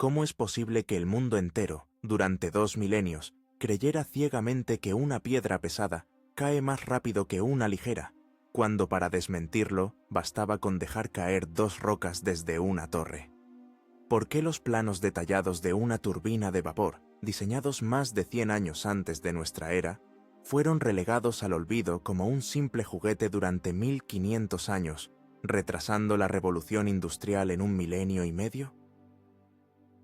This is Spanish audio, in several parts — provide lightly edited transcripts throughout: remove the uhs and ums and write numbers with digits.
¿Cómo es posible que el mundo entero, durante 2 milenios, creyera ciegamente que una piedra pesada cae más rápido que una ligera, cuando para desmentirlo bastaba con dejar caer 2 rocas desde una torre? ¿Por qué los planos detallados de una turbina de vapor, diseñados más de 100 años antes de nuestra era, fueron relegados al olvido como un simple juguete durante 1500 años, retrasando la revolución industrial en 1 milenio y medio?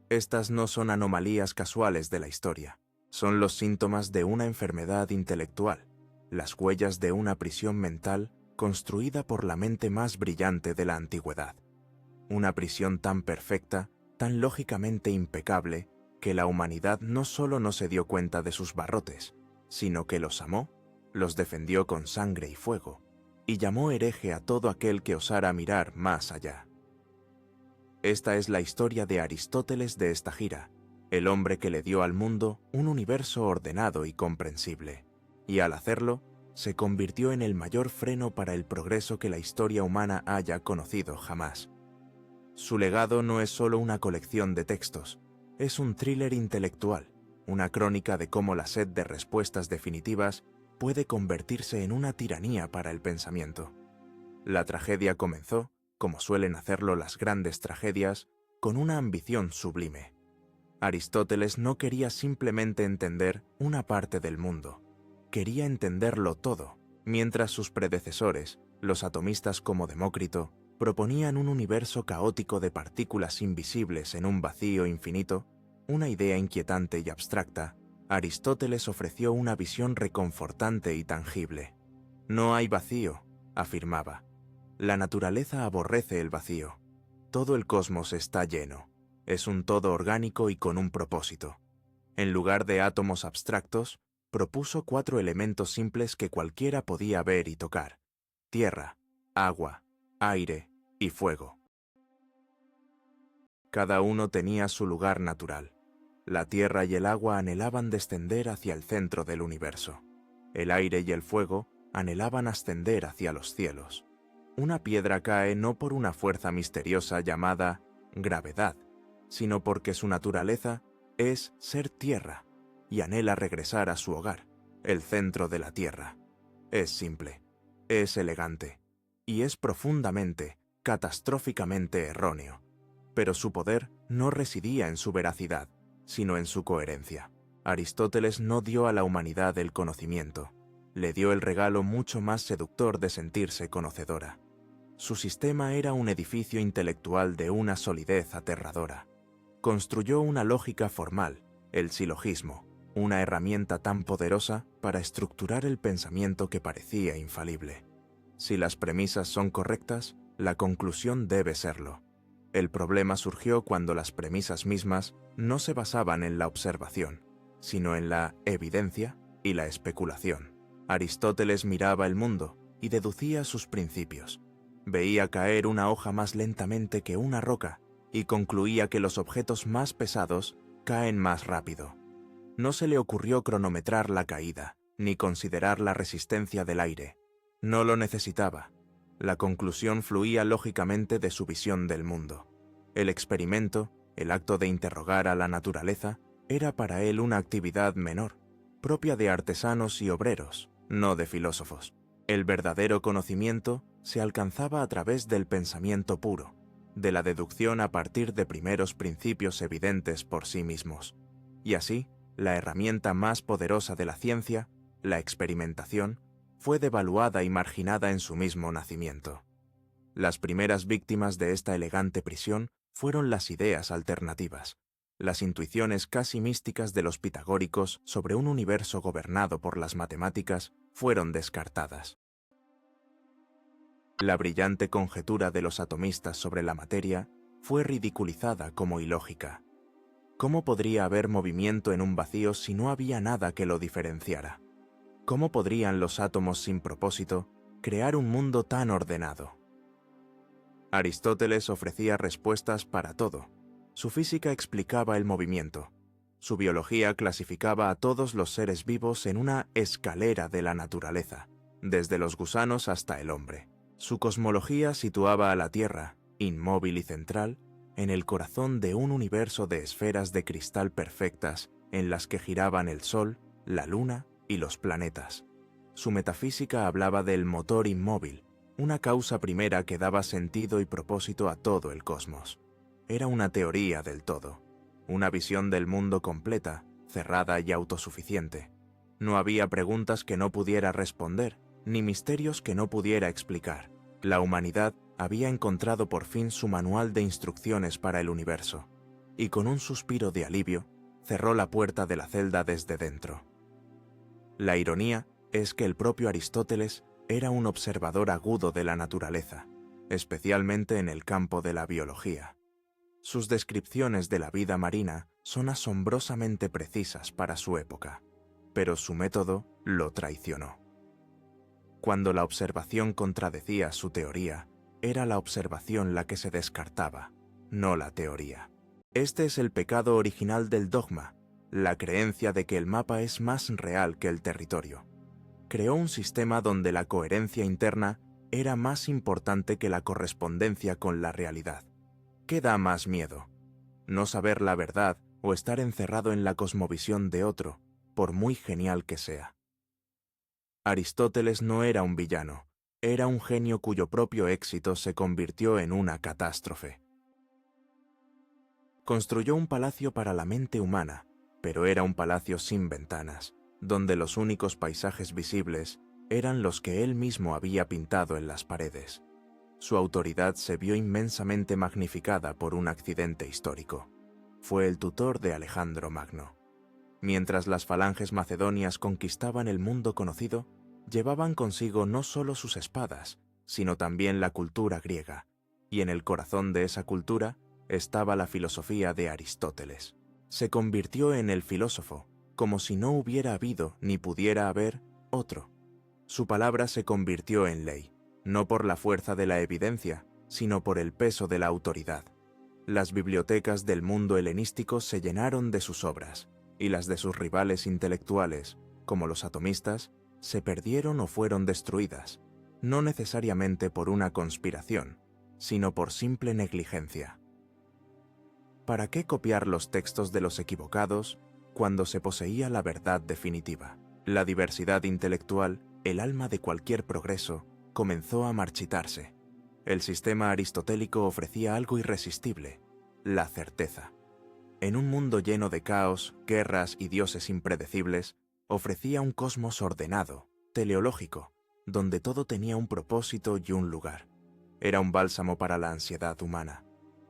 Estas no son anomalías casuales de la historia, son los síntomas de una enfermedad intelectual, las huellas de una prisión mental construida por la mente más brillante de la antigüedad. Una prisión tan perfecta, tan lógicamente impecable, que la humanidad no solo no se dio cuenta de sus barrotes, sino que los amó, los defendió con sangre y fuego, y llamó hereje a todo aquel que osara mirar más allá. Esta es la historia de Aristóteles de esta gira, el hombre que le dio al mundo un universo ordenado y comprensible, y al hacerlo, se convirtió en el mayor freno para el progreso que la historia humana haya conocido jamás. Su legado no es solo una colección de textos, es un thriller intelectual, una crónica de cómo la sed de respuestas definitivas puede convertirse en una tiranía para el pensamiento. La tragedia comenzó, como suelen hacerlo las grandes tragedias, con una ambición sublime. Aristóteles no quería simplemente entender una parte del mundo, quería entenderlo todo, mientras sus predecesores, los atomistas como Demócrito, proponían un universo caótico de partículas invisibles en un vacío infinito, una idea inquietante y abstracta. Aristóteles ofreció una visión reconfortante y tangible. No hay vacío, afirmaba. La naturaleza aborrece el vacío. Todo el cosmos está lleno. Es un todo orgánico y con un propósito. En lugar de átomos abstractos, propuso 4 elementos simples que cualquiera podía ver y tocar: tierra, agua, aire y fuego. Cada uno tenía su lugar natural. La tierra y el agua anhelaban descender hacia el centro del universo. El aire y el fuego anhelaban ascender hacia los cielos. Una piedra cae no por una fuerza misteriosa llamada gravedad, sino porque su naturaleza es ser tierra y anhela regresar a su hogar, el centro de la tierra. Es simple, es elegante y es profundamente, catastróficamente erróneo, pero su poder no residía en su veracidad, sino en su coherencia. Aristóteles no dio a la humanidad el conocimiento, le dio el regalo mucho más seductor de sentirse conocedora. Su sistema era un edificio intelectual de una solidez aterradora. Construyó una lógica formal, el silogismo, una herramienta tan poderosa para estructurar el pensamiento que parecía infalible. Si las premisas son correctas, la conclusión debe serlo. El problema surgió cuando las premisas mismas no se basaban en la observación, sino en la evidencia y la especulación. Aristóteles miraba el mundo y deducía sus principios. Veía caer una hoja más lentamente que una roca y concluía que los objetos más pesados caen más rápido. No se le ocurrió cronometrar la caída, ni considerar la resistencia del aire. No lo necesitaba. La conclusión fluía lógicamente de su visión del mundo. El experimento, el acto de interrogar a la naturaleza, era para él una actividad menor, propia de artesanos y obreros, no de filósofos. El verdadero conocimiento se alcanzaba a través del pensamiento puro, de la deducción a partir de primeros principios evidentes por sí mismos. Y así, la herramienta más poderosa de la ciencia, la experimentación, fue devaluada y marginada en su mismo nacimiento. Las primeras víctimas de esta elegante prisión fueron las ideas alternativas, las intuiciones casi místicas de los pitagóricos sobre un universo gobernado por las matemáticas fueron descartadas. La brillante conjetura de los atomistas sobre la materia fue ridiculizada como ilógica. ¿Cómo podría haber movimiento en un vacío si no había nada que lo diferenciara? ¿Cómo podrían los átomos sin propósito crear un mundo tan ordenado? Aristóteles ofrecía respuestas para todo. Su física explicaba el movimiento. Su biología clasificaba a todos los seres vivos en una escalera de la naturaleza, desde los gusanos hasta el hombre. Su cosmología situaba a la Tierra, inmóvil y central, en el corazón de un universo de esferas de cristal perfectas en las que giraban el Sol, la Luna y los planetas. Su metafísica hablaba del motor inmóvil, una causa primera que daba sentido y propósito a todo el cosmos. Era una teoría del todo, una visión del mundo completa, cerrada y autosuficiente. No había preguntas que no pudiera responder, ni misterios que no pudiera explicar. La humanidad había encontrado por fin su manual de instrucciones para el universo, y con un suspiro de alivio, cerró la puerta de la celda desde dentro. La ironía es que el propio Aristóteles era un observador agudo de la naturaleza, especialmente en el campo de la biología. Sus descripciones de la vida marina son asombrosamente precisas para su época, pero su método lo traicionó. Cuando la observación contradecía su teoría, era la observación la que se descartaba, no la teoría. Este es el pecado original del dogma, la creencia de que el mapa es más real que el territorio. Creó un sistema donde la coherencia interna era más importante que la correspondencia con la realidad. ¿Qué da más miedo? No saber la verdad o estar encerrado en la cosmovisión de otro, por muy genial que sea. Aristóteles no era un villano, era un genio cuyo propio éxito se convirtió en una catástrofe. Construyó un palacio para la mente humana, pero era un palacio sin ventanas, donde los únicos paisajes visibles eran los que él mismo había pintado en las paredes. Su autoridad se vio inmensamente magnificada por un accidente histórico. Fue el tutor de Alejandro Magno. Mientras las falanges macedonias conquistaban el mundo conocido, llevaban consigo no solo sus espadas, sino también la cultura griega, y en el corazón de esa cultura estaba la filosofía de Aristóteles. Se convirtió en el filósofo, como si no hubiera habido ni pudiera haber otro. Su palabra se convirtió en ley, no por la fuerza de la evidencia, sino por el peso de la autoridad. Las bibliotecas del mundo helenístico se llenaron de sus obras, y las de sus rivales intelectuales, como los atomistas, se perdieron o fueron destruidas, no necesariamente por una conspiración, sino por simple negligencia. ¿Para qué copiar los textos de los equivocados cuando se poseía la verdad definitiva? La diversidad intelectual, el alma de cualquier progreso, comenzó a marchitarse. El sistema aristotélico ofrecía algo irresistible, la certeza. En un mundo lleno de caos, guerras y dioses impredecibles, ofrecía un cosmos ordenado, teleológico, donde todo tenía un propósito y un lugar. Era un bálsamo para la ansiedad humana.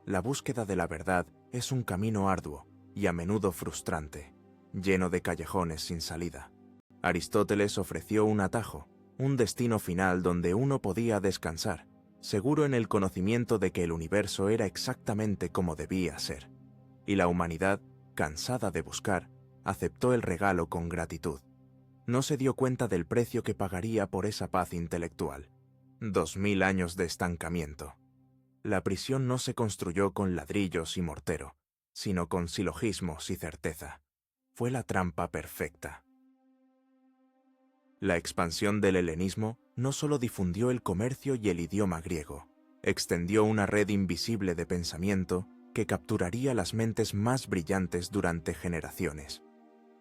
La búsqueda de la verdad es un camino arduo y a menudo frustrante, lleno de callejones sin salida. Aristóteles ofreció un atajo, un destino final donde uno podía descansar, seguro en el conocimiento de que el universo era exactamente como debía ser. Y la humanidad, cansada de buscar, aceptó el regalo con gratitud. No se dio cuenta del precio que pagaría por esa paz intelectual. 2000 años de estancamiento. La prisión no se construyó con ladrillos y mortero, sino con silogismos y certeza. Fue la trampa perfecta. La expansión del helenismo no solo difundió el comercio y el idioma griego, extendió una red invisible de pensamiento que capturaría las mentes más brillantes durante generaciones.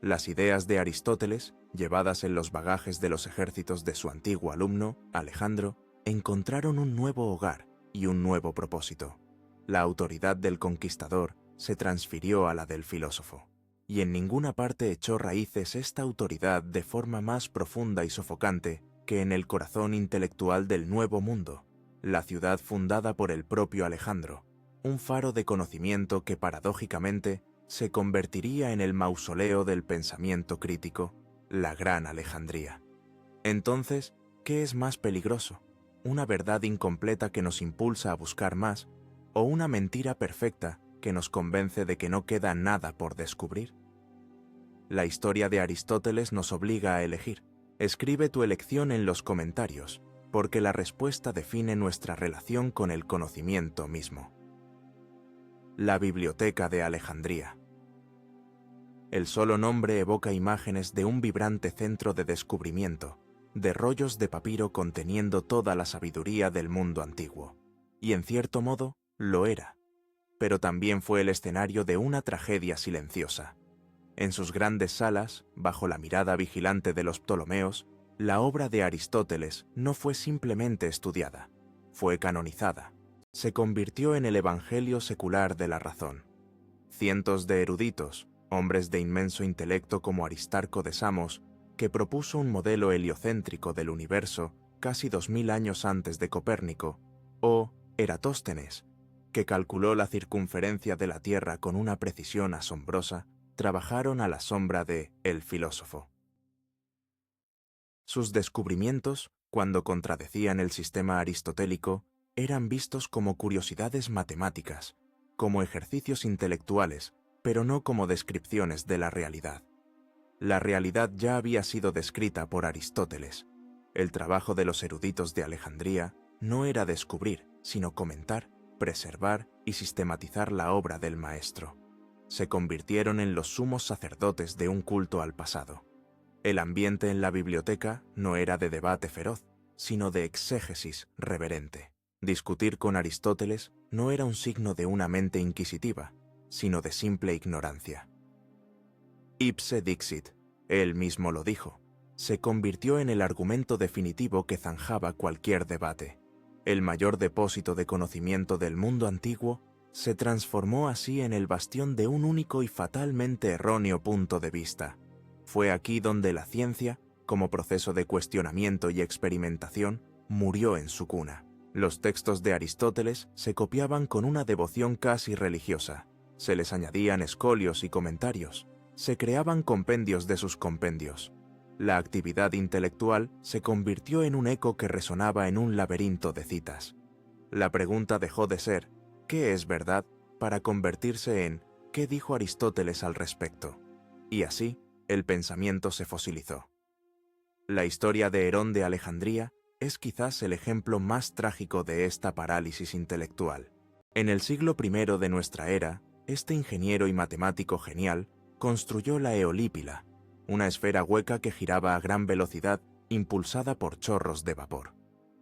Las ideas de Aristóteles, llevadas en los bagajes de los ejércitos de su antiguo alumno, Alejandro, encontraron un nuevo hogar y un nuevo propósito. La autoridad del conquistador se transfirió a la del filósofo, y en ninguna parte echó raíces esta autoridad de forma más profunda y sofocante que en el corazón intelectual del Nuevo Mundo, la ciudad fundada por el propio Alejandro, un faro de conocimiento que paradójicamente se convertiría en el mausoleo del pensamiento crítico, la Gran Alejandría. Entonces, ¿qué es más peligroso? ¿Una verdad incompleta que nos impulsa a buscar más, o una mentira perfecta que nos convence de que no queda nada por descubrir? La historia de Aristóteles nos obliga a elegir. Escribe tu elección en los comentarios, porque la respuesta define nuestra relación con el conocimiento mismo. La Biblioteca de Alejandría. El solo nombre evoca imágenes de un vibrante centro de descubrimiento, de rollos de papiro conteniendo toda la sabiduría del mundo antiguo. Y en cierto modo, lo era. pero también fue el escenario de una tragedia silenciosa. En sus grandes salas, bajo la mirada vigilante de los Ptolomeos, la obra de Aristóteles no fue simplemente estudiada, fue canonizada. Se convirtió en el evangelio secular de la razón. Cientos de eruditos, hombres de inmenso intelecto como Aristarco de Samos, que propuso un modelo heliocéntrico del universo casi 2000 años antes de Copérnico, o Eratóstenes, que calculó la circunferencia de la Tierra con una precisión asombrosa, trabajaron a la sombra de El filósofo. Sus descubrimientos, cuando contradecían el sistema aristotélico, eran vistos como curiosidades matemáticas, como ejercicios intelectuales, pero no como descripciones de la realidad. La realidad ya había sido descrita por Aristóteles. El trabajo de los eruditos de Alejandría no era descubrir, sino comentar, preservar y sistematizar la obra del maestro. Se convirtieron en los sumos sacerdotes de un culto al pasado. El ambiente en la biblioteca no era de debate feroz, sino de exégesis reverente. Discutir con Aristóteles no era un signo de una mente inquisitiva, sino de simple ignorancia. Ipse dixit, él mismo lo dijo, se convirtió en el argumento definitivo que zanjaba cualquier debate. El mayor depósito de conocimiento del mundo antiguo se transformó así en el bastión de un único y fatalmente erróneo punto de vista. Fue aquí donde la ciencia, como proceso de cuestionamiento y experimentación, murió en su cuna. Los textos de Aristóteles se copiaban con una devoción casi religiosa. Se les añadían escolios y comentarios. Se creaban compendios de sus compendios. La actividad intelectual se convirtió en un eco que resonaba en un laberinto de citas. La pregunta dejó de ser ¿qué es verdad?, para convertirse en ¿qué dijo Aristóteles al respecto? Y así, el pensamiento se fosilizó. La historia de Herón de Alejandría es quizás el ejemplo más trágico de esta parálisis intelectual. En el siglo I de nuestra era, este ingeniero y matemático genial construyó la Eolípila, una esfera hueca que giraba a gran velocidad impulsada por chorros de vapor.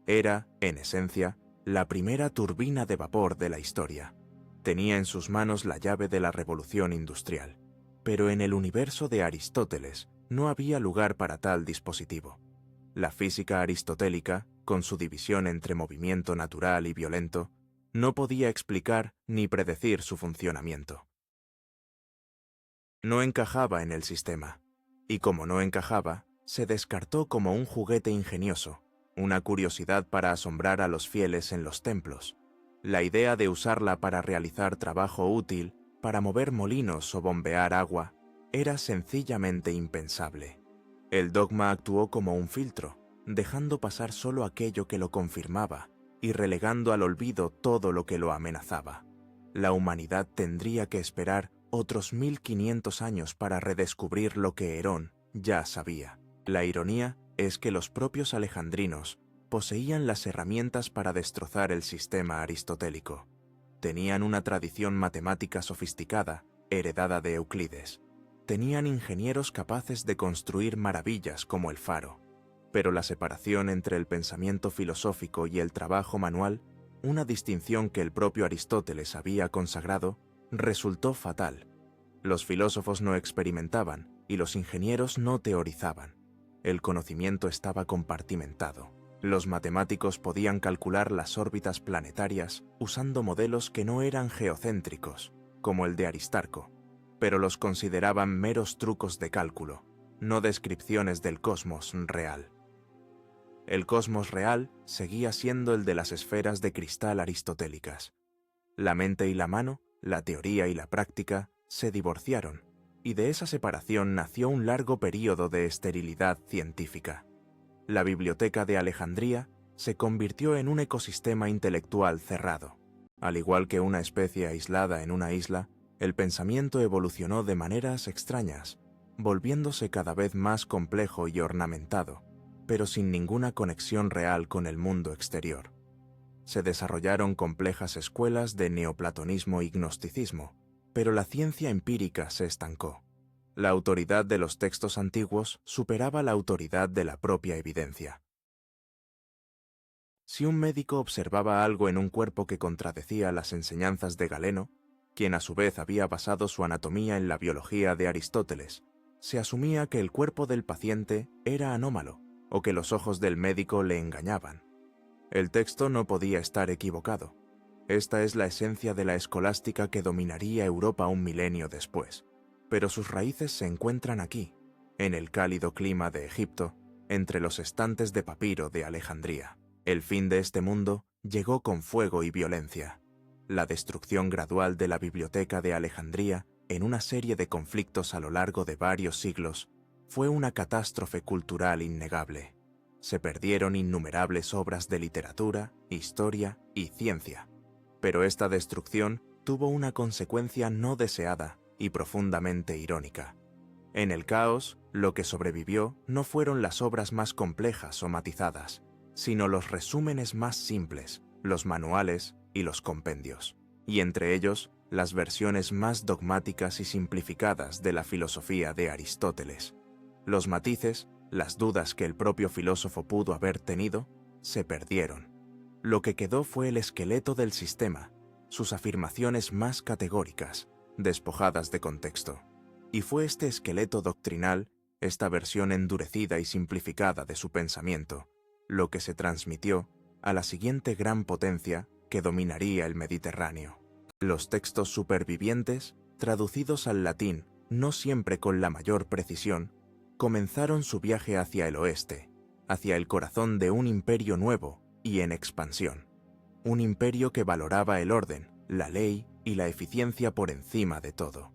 Era, en esencia, la primera turbina de vapor de la historia. Tenía en sus manos la llave de la revolución industrial. Pero en el universo de Aristóteles no había lugar para tal dispositivo. La física aristotélica, con su división entre movimiento natural y violento, no podía explicar ni predecir su funcionamiento. No encajaba en el sistema, y como no encajaba, se descartó como un juguete ingenioso, una curiosidad para asombrar a los fieles en los templos. La idea de usarla para realizar trabajo útil, para mover molinos o bombear agua, era sencillamente impensable. El dogma actuó como un filtro, dejando pasar solo aquello que lo confirmaba y relegando al olvido todo lo que lo amenazaba. La humanidad tendría que esperar otros 1500 años para redescubrir lo que Herón ya sabía. La ironía es que los propios alejandrinos poseían las herramientas para destrozar el sistema aristotélico. Tenían una tradición matemática sofisticada, heredada de Euclides. Tenían ingenieros capaces de construir maravillas como el faro. Pero la separación entre el pensamiento filosófico y el trabajo manual, una distinción que el propio Aristóteles había consagrado, resultó fatal. Los filósofos no experimentaban y los ingenieros no teorizaban. El conocimiento estaba compartimentado. Los matemáticos podían calcular las órbitas planetarias usando modelos que no eran geocéntricos, como el de Aristarco, pero los consideraban meros trucos de cálculo, no descripciones del cosmos real. El cosmos real seguía siendo el de las esferas de cristal aristotélicas. La mente y la mano, la teoría y la práctica, se divorciaron, y de esa separación nació un largo período de esterilidad científica. La biblioteca de Alejandría se convirtió en un ecosistema intelectual cerrado. Al igual que una especie aislada en una isla, el pensamiento evolucionó de maneras extrañas, volviéndose cada vez más complejo y ornamentado, pero sin ninguna conexión real con el mundo exterior. Se desarrollaron complejas escuelas de neoplatonismo y gnosticismo, pero la ciencia empírica se estancó. La autoridad de los textos antiguos superaba la autoridad de la propia evidencia. Si un médico observaba algo en un cuerpo que contradecía las enseñanzas de Galeno, quien a su vez había basado su anatomía en la biología de Aristóteles. Se asumía que el cuerpo del paciente era anómalo o que los ojos del médico le engañaban. El texto no podía estar equivocado. Esta es la esencia de la escolástica que dominaría Europa un milenio después, pero sus raíces se encuentran aquí, en el cálido clima de Egipto, entre los estantes de papiro de Alejandría. El fin de este mundo llegó con fuego y violencia. La destrucción gradual de la biblioteca de Alejandría, en una serie de conflictos a lo largo de varios siglos, fue una catástrofe cultural innegable. Se perdieron innumerables obras de literatura, historia y ciencia. Pero esta destrucción tuvo una consecuencia no deseada y profundamente irónica. En el caos, lo que sobrevivió no fueron las obras más complejas o matizadas, sino los resúmenes más simples, los manuales y los compendios, y entre ellos las versiones más dogmáticas y simplificadas de la filosofía de Aristóteles. Los matices, las dudas que el propio filósofo pudo haber tenido, se perdieron. Lo que quedó fue el esqueleto del sistema, sus afirmaciones más categóricas, despojadas de contexto. Y fue este esqueleto doctrinal, esta versión endurecida y simplificada de su pensamiento, lo que se transmitió a la siguiente gran potencia que dominaría el Mediterráneo. Los textos supervivientes, traducidos al latín, no siempre con la mayor precisión, comenzaron su viaje hacia el oeste, hacia el corazón de un imperio nuevo y en expansión. Un imperio que valoraba el orden, la ley y la eficiencia por encima de todo.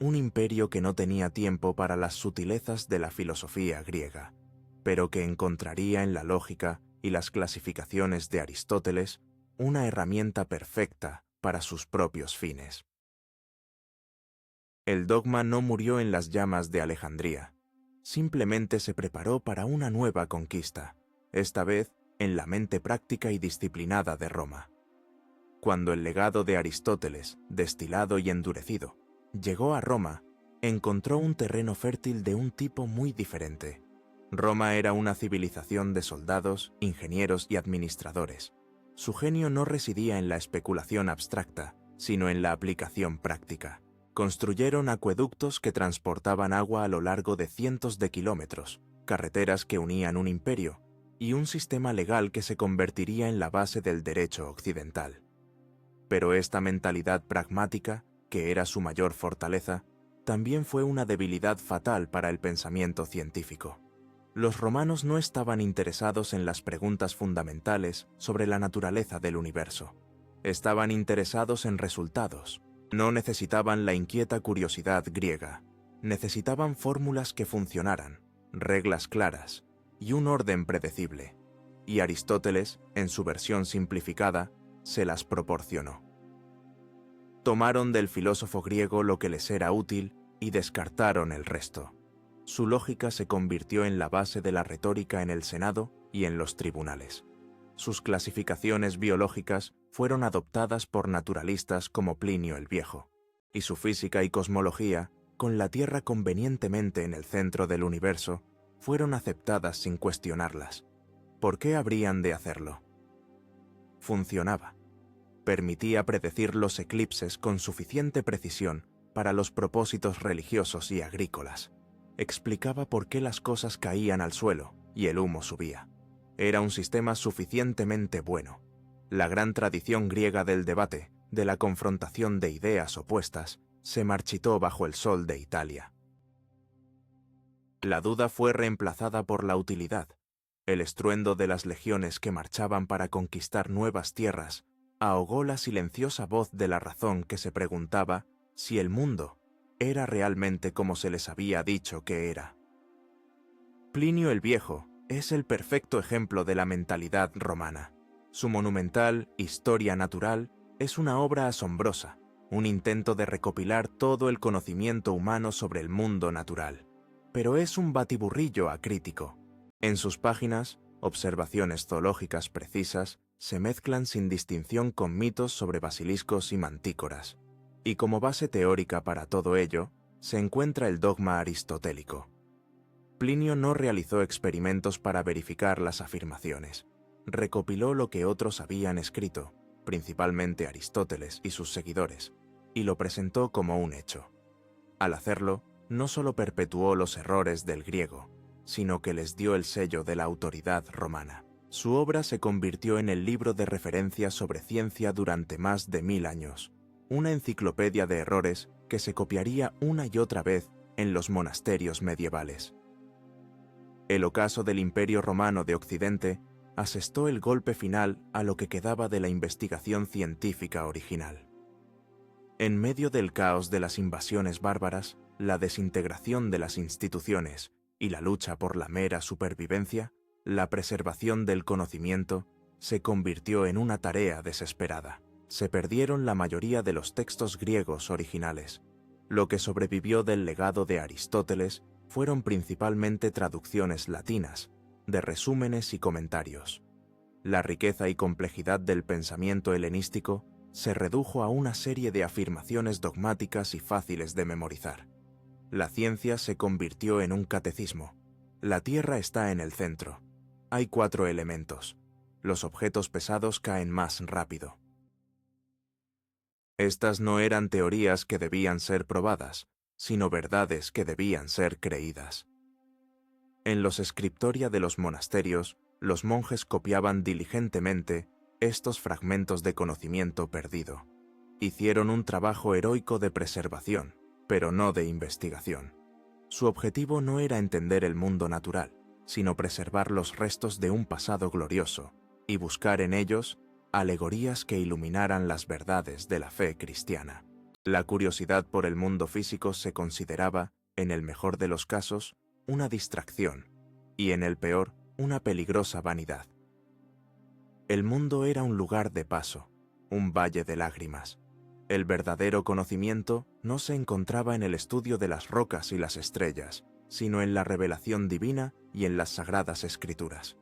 Un imperio que no tenía tiempo para las sutilezas de la filosofía griega, pero que encontraría en la lógica y las clasificaciones de Aristóteles una herramienta perfecta para sus propios fines. El dogma no murió en las llamas de Alejandría, simplemente se preparó para una nueva conquista, esta vez en la mente práctica y disciplinada de Roma. Cuando el legado de Aristóteles, destilado y endurecido, llegó a Roma, encontró un terreno fértil de un tipo muy diferente. Roma era una civilización de soldados, ingenieros y administradores. Su genio no residía en la especulación abstracta, sino en la aplicación práctica. Construyeron acueductos que transportaban agua a lo largo de cientos de kilómetros, carreteras que unían un imperio, y un sistema legal que se convertiría en la base del derecho occidental. Pero esta mentalidad pragmática, que era su mayor fortaleza, también fue una debilidad fatal para el pensamiento científico. Los romanos no estaban interesados en las preguntas fundamentales sobre la naturaleza del universo. Estaban interesados en resultados. No necesitaban la inquieta curiosidad griega. Necesitaban fórmulas que funcionaran, reglas claras y un orden predecible. Y Aristóteles, en su versión simplificada, se las proporcionó. Tomaron del filósofo griego lo que les era útil y descartaron el resto. Su lógica se convirtió en la base de la retórica en el Senado y en los tribunales. Sus clasificaciones biológicas fueron adoptadas por naturalistas como Plinio el Viejo, y su física y cosmología, con la Tierra convenientemente en el centro del universo, fueron aceptadas sin cuestionarlas. ¿Por qué habrían de hacerlo? Funcionaba. Permitía predecir los eclipses con suficiente precisión para los propósitos religiosos y agrícolas. Explicaba por qué las cosas caían al suelo y el humo subía. Era un sistema suficientemente bueno. La gran tradición griega del debate, de la confrontación de ideas opuestas, se marchitó bajo el sol de Italia. La duda fue reemplazada por la utilidad. El estruendo de las legiones que marchaban para conquistar nuevas tierras ahogó la silenciosa voz de la razón que se preguntaba si el mundo era realmente como se les había dicho que era. Plinio el Viejo es el perfecto ejemplo de la mentalidad romana. Su monumental Historia Natural es una obra asombrosa, un intento de recopilar todo el conocimiento humano sobre el mundo natural. Pero es un batiburrillo acrítico. En sus páginas, observaciones zoológicas precisas se mezclan sin distinción con mitos sobre basiliscos y mantícoras. Y como base teórica para todo ello, se encuentra el dogma aristotélico. Plinio no realizó experimentos para verificar las afirmaciones. Recopiló lo que otros habían escrito, principalmente Aristóteles y sus seguidores, y lo presentó como un hecho. Al hacerlo, no solo perpetuó los errores del griego, sino que les dio el sello de la autoridad romana. Su obra se convirtió en el libro de referencia sobre ciencia durante más de 1000 años, una enciclopedia de errores que se copiaría una y otra vez en los monasterios medievales. El ocaso del Imperio Romano de Occidente asestó el golpe final a lo que quedaba de la investigación científica original. En medio del caos de las invasiones bárbaras, la desintegración de las instituciones y la lucha por la mera supervivencia, la preservación del conocimiento se convirtió en una tarea desesperada. Se perdieron la mayoría de los textos griegos originales. Lo que sobrevivió del legado de Aristóteles fueron principalmente traducciones latinas, de resúmenes y comentarios. La riqueza y complejidad del pensamiento helenístico se redujo a una serie de afirmaciones dogmáticas y fáciles de memorizar. La ciencia se convirtió en un catecismo. La Tierra está en el centro. Hay 4 elementos. Los objetos pesados caen más rápido. Estas no eran teorías que debían ser probadas, sino verdades que debían ser creídas. En los scriptoria de los monasterios, los monjes copiaban diligentemente estos fragmentos de conocimiento perdido. Hicieron un trabajo heroico de preservación, pero no de investigación. Su objetivo no era entender el mundo natural, sino preservar los restos de un pasado glorioso y buscar en ellos alegorías que iluminaran las verdades de la fe cristiana. La curiosidad por el mundo físico se consideraba, en el mejor de los casos, una distracción, y en el peor, una peligrosa vanidad. El mundo era un lugar de paso, un valle de lágrimas. El verdadero conocimiento no se encontraba en el estudio de las rocas y las estrellas, sino en la revelación divina y en las sagradas escrituras.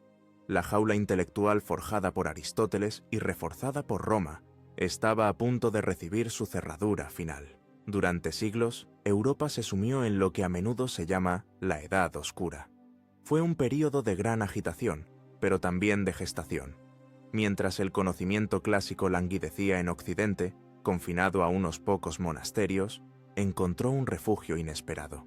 La jaula intelectual forjada por Aristóteles y reforzada por Roma estaba a punto de recibir su cerradura final. Durante siglos, Europa se sumió en lo que a menudo se llama la Edad Oscura. Fue un período de gran agitación, pero también de gestación. Mientras el conocimiento clásico languidecía en Occidente, confinado a unos pocos monasterios, encontró un refugio inesperado.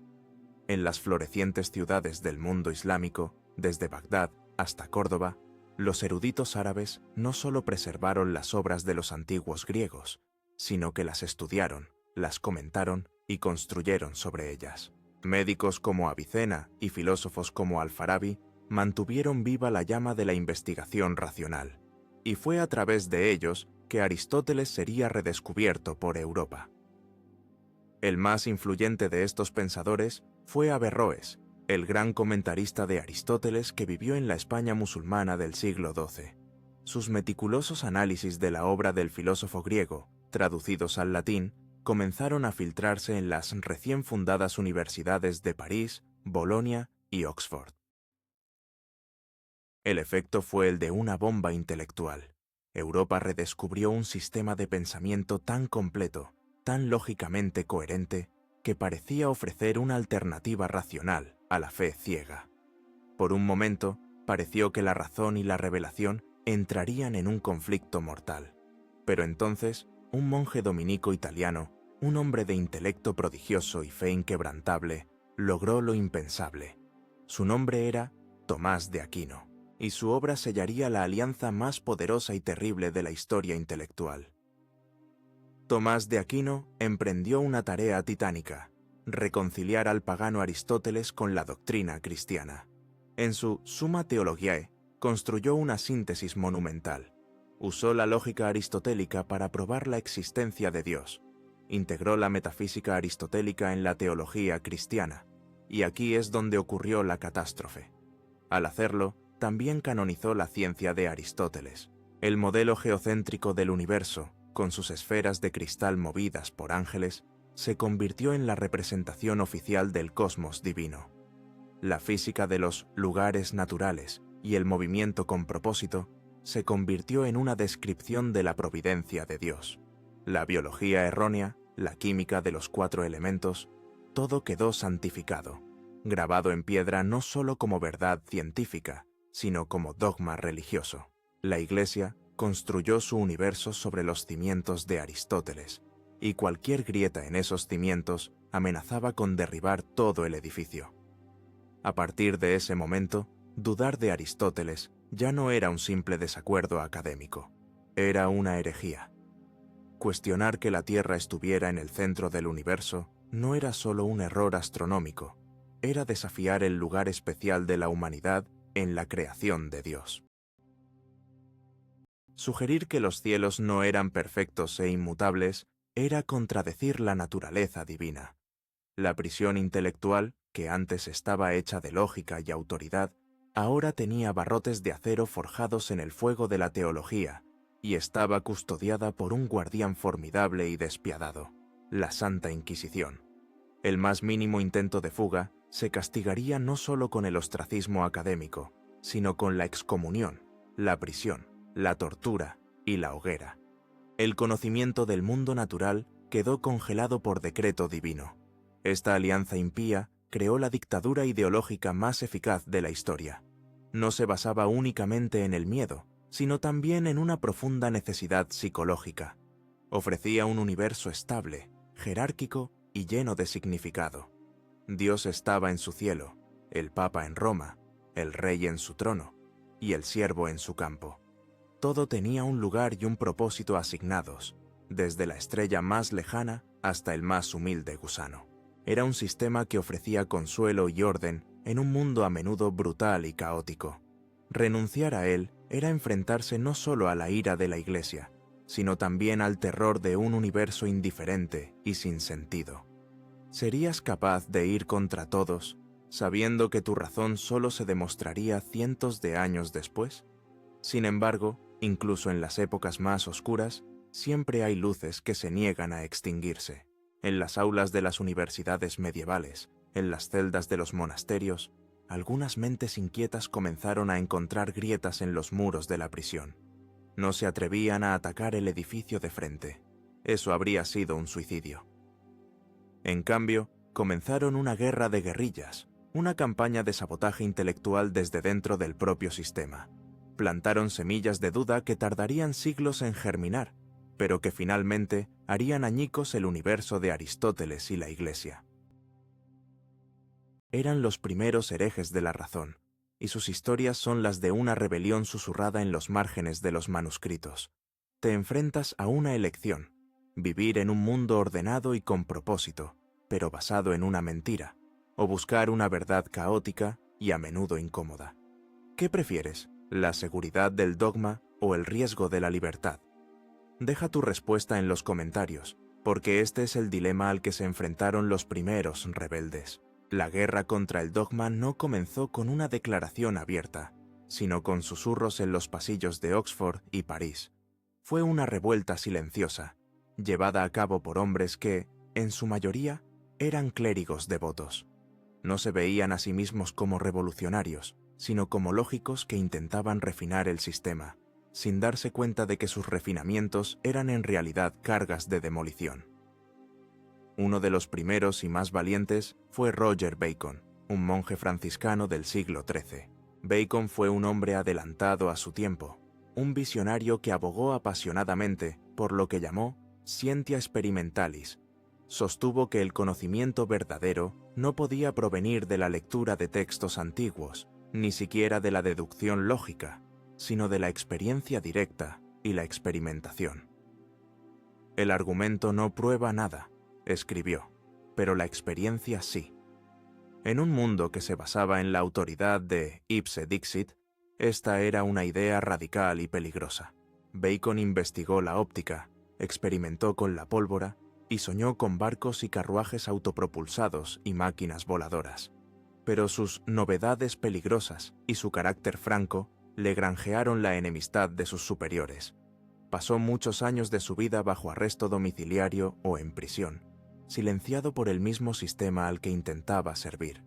En las florecientes ciudades del mundo islámico, desde Bagdad hasta Córdoba, los eruditos árabes no solo preservaron las obras de los antiguos griegos, sino que las estudiaron, las comentaron y construyeron sobre ellas. Médicos como Avicena y filósofos como Al-Farabi mantuvieron viva la llama de la investigación racional, y fue a través de ellos que Aristóteles sería redescubierto por Europa. El más influyente de estos pensadores fue Averroes, el gran comentarista de Aristóteles que vivió en la España musulmana del siglo XII. Sus meticulosos análisis de la obra del filósofo griego, traducidos al latín, comenzaron a filtrarse en las recién fundadas universidades de París, Bolonia y Oxford. El efecto fue el de una bomba intelectual. Europa redescubrió un sistema de pensamiento tan completo, tan lógicamente coherente, que parecía ofrecer una alternativa racional a la fe ciega. Por un momento, pareció que la razón y la revelación entrarían en un conflicto mortal. Pero entonces, un monje dominico italiano, un hombre de intelecto prodigioso y fe inquebrantable, logró lo impensable. Su nombre era Tomás de Aquino, y su obra sellaría la alianza más poderosa y terrible de la historia intelectual. Tomás de Aquino emprendió una tarea titánica: reconciliar al pagano Aristóteles con la doctrina cristiana. En su Summa Theologiae construyó una síntesis monumental. Usó la lógica aristotélica para probar la existencia de Dios. Integró la metafísica aristotélica en la teología cristiana, y aquí es donde ocurrió la catástrofe. Al hacerlo, también canonizó la ciencia de Aristóteles. El modelo geocéntrico del universo, con sus esferas de cristal movidas por ángeles, se convirtió en la representación oficial del cosmos divino. La física de los lugares naturales y el movimiento con propósito se convirtió en una descripción de la providencia de Dios. La biología errónea, la química de los 4 elementos, todo quedó santificado, grabado en piedra no solo como verdad científica, sino como dogma religioso. La Iglesia construyó su universo sobre los cimientos de Aristóteles, y cualquier grieta en esos cimientos amenazaba con derribar todo el edificio. A partir de ese momento, dudar de Aristóteles ya no era un simple desacuerdo académico, era una herejía. Cuestionar que la Tierra estuviera en el centro del universo no era solo un error astronómico, era desafiar el lugar especial de la humanidad en la creación de Dios. Sugerir que los cielos no eran perfectos e inmutables era contradecir la naturaleza divina. La prisión intelectual, que antes estaba hecha de lógica y autoridad, ahora tenía barrotes de acero forjados en el fuego de la teología y estaba custodiada por un guardián formidable y despiadado, la Santa Inquisición. El más mínimo intento de fuga se castigaría no solo con el ostracismo académico, sino con la excomunión, la prisión, la tortura y la hoguera. El conocimiento del mundo natural quedó congelado por decreto divino. Esta alianza impía creó la dictadura ideológica más eficaz de la historia. No se basaba únicamente en el miedo, sino también en una profunda necesidad psicológica. Ofrecía un universo estable, jerárquico y lleno de significado. Dios estaba en su cielo, el Papa en Roma, el Rey en su trono y el siervo en su campo. Todo tenía un lugar y un propósito asignados, desde la estrella más lejana hasta el más humilde gusano. Era un sistema que ofrecía consuelo y orden en un mundo a menudo brutal y caótico. Renunciar a él era enfrentarse no solo a la ira de la Iglesia, sino también al terror de un universo indiferente y sin sentido. ¿Serías capaz de ir contra todos, sabiendo que tu razón solo se demostraría cientos de años después? Sin embargo, incluso en las épocas más oscuras, siempre hay luces que se niegan a extinguirse. En las aulas de las universidades medievales, en las celdas de los monasterios, algunas mentes inquietas comenzaron a encontrar grietas en los muros de la prisión. No se atrevían a atacar el edificio de frente. Eso habría sido un suicidio. En cambio, comenzaron una guerra de guerrillas, una campaña de sabotaje intelectual desde dentro del propio sistema. Plantaron semillas de duda que tardarían siglos en germinar, pero que finalmente harían añicos el universo de Aristóteles y la Iglesia. Eran los primeros herejes de la razón, y sus historias son las de una rebelión susurrada en los márgenes de los manuscritos. Te enfrentas a una elección: vivir en un mundo ordenado y con propósito, pero basado en una mentira, o buscar una verdad caótica y a menudo incómoda. ¿Qué prefieres, la seguridad del dogma o el riesgo de la libertad? Deja tu respuesta en los comentarios, porque este es el dilema al que se enfrentaron los primeros rebeldes. La guerra contra el dogma no comenzó con una declaración abierta, sino con susurros en los pasillos de Oxford y París. Fue una revuelta silenciosa, llevada a cabo por hombres que, en su mayoría, eran clérigos devotos. No se veían a sí mismos como revolucionarios, sino como lógicos que intentaban refinar el sistema, sin darse cuenta de que sus refinamientos eran en realidad cargas de demolición. Uno de los primeros y más valientes fue Roger Bacon, un monje franciscano del siglo XIII. Bacon fue un hombre adelantado a su tiempo, un visionario que abogó apasionadamente por lo que llamó scientia experimentalis. Sostuvo que el conocimiento verdadero no podía provenir de la lectura de textos antiguos, ni siquiera de la deducción lógica, sino de la experiencia directa y la experimentación. El argumento no prueba nada, escribió, pero la experiencia sí. En un mundo que se basaba en la autoridad de ipse dixit, esta era una idea radical y peligrosa. Bacon investigó la óptica, experimentó con la pólvora y soñó con barcos y carruajes autopropulsados y máquinas voladoras. Pero sus novedades peligrosas y su carácter franco le granjearon la enemistad de sus superiores. Pasó muchos años de su vida bajo arresto domiciliario o en prisión, silenciado por el mismo sistema al que intentaba servir.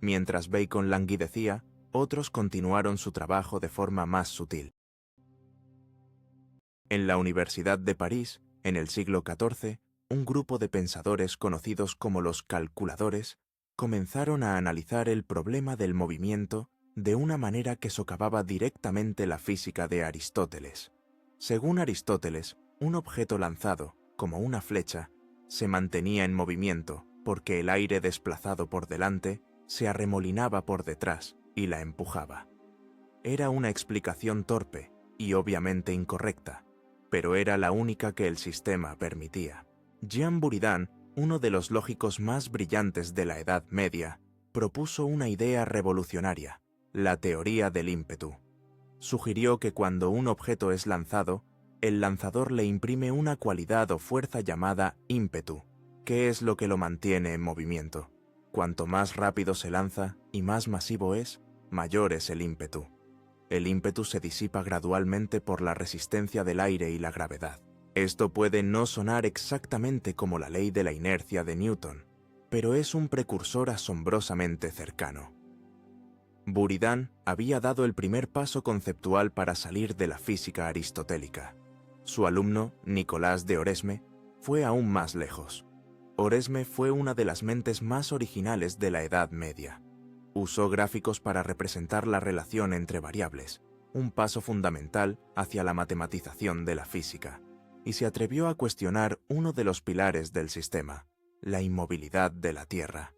Mientras Bacon languidecía, otros continuaron su trabajo de forma más sutil. En la Universidad de París, en el siglo XIV, un grupo de pensadores conocidos como los calculadores comenzaron a analizar el problema del movimiento de una manera que socavaba directamente la física de Aristóteles. Según Aristóteles, un objeto lanzado, como una flecha, se mantenía en movimiento porque el aire desplazado por delante se arremolinaba por detrás y la empujaba. Era una explicación torpe y obviamente incorrecta, pero era la única que el sistema permitía. Jean Buridan, uno de los lógicos más brillantes de la Edad Media, propuso una idea revolucionaria, la teoría del ímpetu. Sugirió que cuando un objeto es lanzado, el lanzador le imprime una cualidad o fuerza llamada ímpetu, que es lo que lo mantiene en movimiento. Cuanto más rápido se lanza y más masivo es, mayor es el ímpetu. El ímpetu se disipa gradualmente por la resistencia del aire y la gravedad. Esto puede no sonar exactamente como la ley de la inercia de Newton, pero es un precursor asombrosamente cercano. Buridan había dado el primer paso conceptual para salir de la física aristotélica. Su alumno, Nicolás de Oresme, fue aún más lejos. Oresme fue una de las mentes más originales de la Edad Media. Usó gráficos para representar la relación entre variables, un paso fundamental hacia la matematización de la física, y se atrevió a cuestionar uno de los pilares del sistema, la inmovilidad de la Tierra.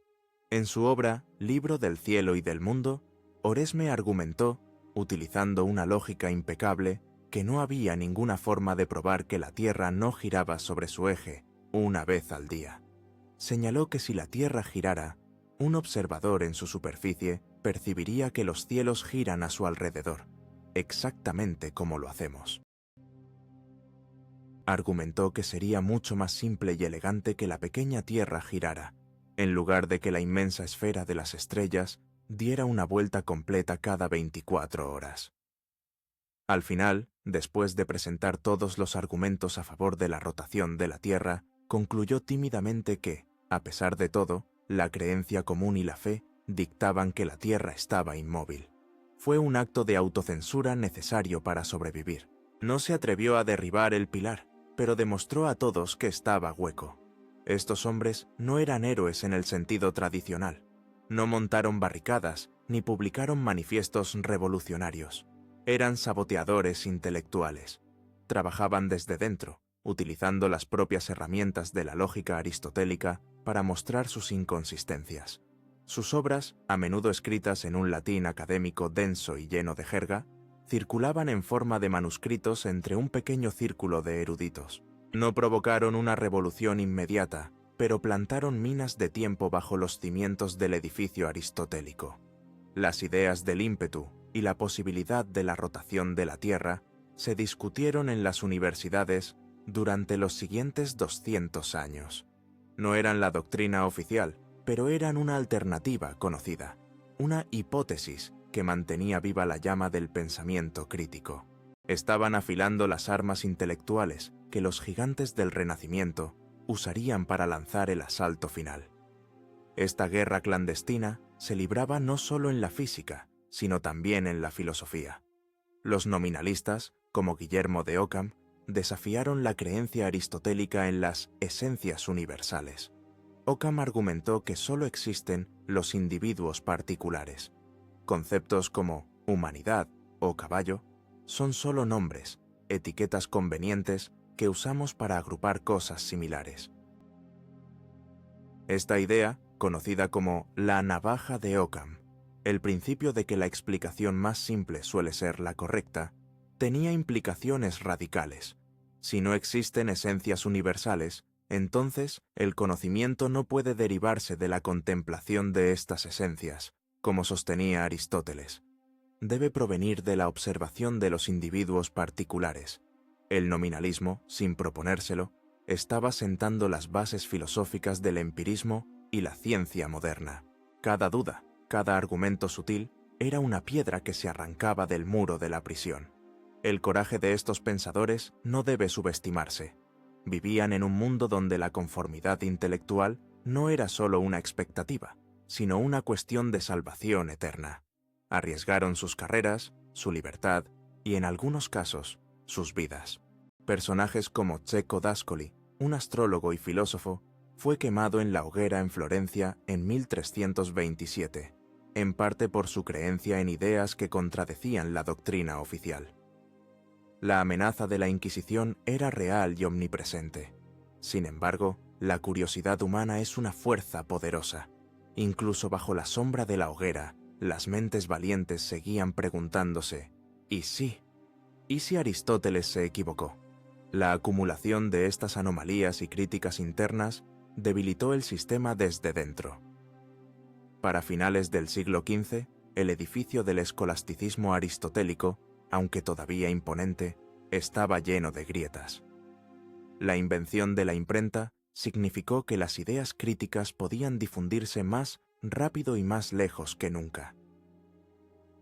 En su obra Libro del cielo y del mundo, Oresme argumentó, utilizando una lógica impecable, que no había ninguna forma de probar que la Tierra no giraba sobre su eje una vez al día. Señaló que si la Tierra girara, un observador en su superficie percibiría que los cielos giran a su alrededor, exactamente como lo hacemos. Argumentó que sería mucho más simple y elegante que la pequeña Tierra girara, en lugar de que la inmensa esfera de las estrellas diera una vuelta completa cada 24 horas. Al final, después de presentar todos los argumentos a favor de la rotación de la Tierra, concluyó tímidamente que, a pesar de todo, la creencia común y la fe dictaban que la Tierra estaba inmóvil. Fue un acto de autocensura necesario para sobrevivir. No se atrevió a derribar el pilar, pero demostró a todos que estaba hueco. Estos hombres no eran héroes en el sentido tradicional. No montaron barricadas ni publicaron manifiestos revolucionarios. Eran saboteadores intelectuales. Trabajaban desde dentro, utilizando las propias herramientas de la lógica aristotélica para mostrar sus inconsistencias. Sus obras, a menudo escritas en un latín académico denso y lleno de jerga, circulaban en forma de manuscritos entre un pequeño círculo de eruditos. No provocaron una revolución inmediata, pero plantaron minas de tiempo bajo los cimientos del edificio aristotélico. Las ideas del ímpetu y la posibilidad de la rotación de la Tierra se discutieron en las universidades durante los siguientes 200 años. No eran la doctrina oficial, pero eran una alternativa conocida, una hipótesis que mantenía viva la llama del pensamiento crítico. Estaban afilando las armas intelectuales que los gigantes del Renacimiento usarían para lanzar el asalto final. Esta guerra clandestina se libraba no solo en la física, sino también en la filosofía. Los nominalistas, como Guillermo de Ockham, desafiaron la creencia aristotélica en las esencias universales. Ockham argumentó que solo existen los individuos particulares. Conceptos como humanidad o caballo son solo nombres, etiquetas convenientes que usamos para agrupar cosas similares. Esta idea, conocida como la navaja de Ockham, el principio de que la explicación más simple suele ser la correcta, tenía implicaciones radicales. Si no existen esencias universales, entonces el conocimiento no puede derivarse de la contemplación de estas esencias, como sostenía Aristóteles. Debe provenir de la observación de los individuos particulares. El nominalismo, sin proponérselo, estaba sentando las bases filosóficas del empirismo y la ciencia moderna. Cada duda, cada argumento sutil, era una piedra que se arrancaba del muro de la prisión. El coraje de estos pensadores no debe subestimarse. Vivían en un mundo donde la conformidad intelectual no era solo una expectativa, sino una cuestión de salvación eterna. Arriesgaron sus carreras, su libertad y, en algunos casos, sus vidas. Personajes como Cecco d'Ascoli, un astrólogo y filósofo, fue quemado en la hoguera en Florencia en 1327, en parte por su creencia en ideas que contradecían la doctrina oficial. La amenaza de la Inquisición era real y omnipresente. Sin embargo, la curiosidad humana es una fuerza poderosa. Incluso bajo la sombra de la hoguera, las mentes valientes seguían preguntándose, ¿y sí? ¿Y si Aristóteles se equivocó? La acumulación de estas anomalías y críticas internas debilitó el sistema desde dentro. Para finales del siglo XV, el edificio del escolasticismo aristotélico, aunque todavía imponente, estaba lleno de grietas. La invención de la imprenta significó que las ideas críticas podían difundirse más rápido y más lejos que nunca.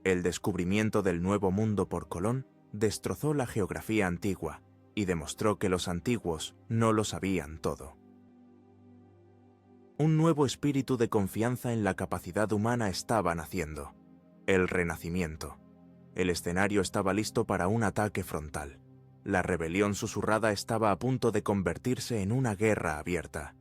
El descubrimiento del Nuevo Mundo por Colón destrozó la geografía antigua y demostró que los antiguos no lo sabían todo. Un nuevo espíritu de confianza en la capacidad humana estaba naciendo: el Renacimiento. El escenario estaba listo para un ataque frontal. La rebelión susurrada estaba a punto de convertirse en una guerra abierta.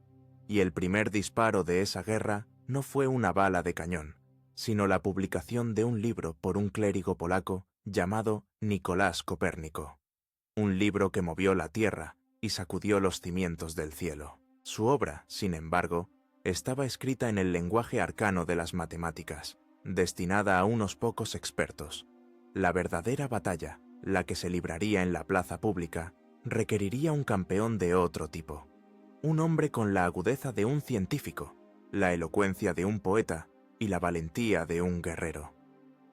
Y el primer disparo de esa guerra no fue una bala de cañón, sino la publicación de un libro por un clérigo polaco llamado Nicolás Copérnico. Un libro que movió la tierra y sacudió los cimientos del cielo. Su obra, sin embargo, estaba escrita en el lenguaje arcano de las matemáticas, destinada a unos pocos expertos. La verdadera batalla, la que se libraría en la plaza pública, requeriría un campeón de otro tipo. Un hombre con la agudeza de un científico, la elocuencia de un poeta y la valentía de un guerrero.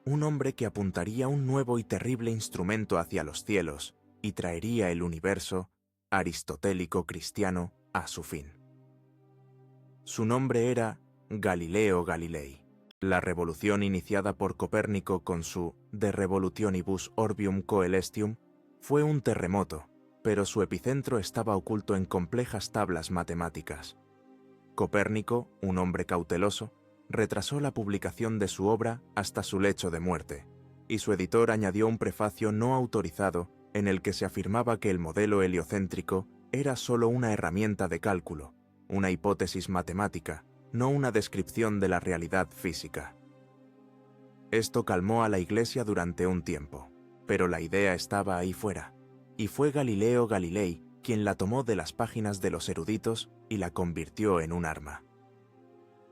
Un hombre que apuntaría un nuevo y terrible instrumento hacia los cielos y traería el universo aristotélico cristiano a su fin. Su nombre era Galileo Galilei. La revolución iniciada por Copérnico con su De Revolutionibus Orbium Coelestium fue un terremoto, pero su epicentro estaba oculto en complejas tablas matemáticas. Copérnico, un hombre cauteloso, retrasó la publicación de su obra hasta su lecho de muerte, y su editor añadió un prefacio no autorizado en el que se afirmaba que el modelo heliocéntrico era solo una herramienta de cálculo, una hipótesis matemática, no una descripción de la realidad física. Esto calmó a la Iglesia durante un tiempo, pero la idea estaba ahí fuera, y fue Galileo Galilei quien la tomó de las páginas de los eruditos y la convirtió en un arma.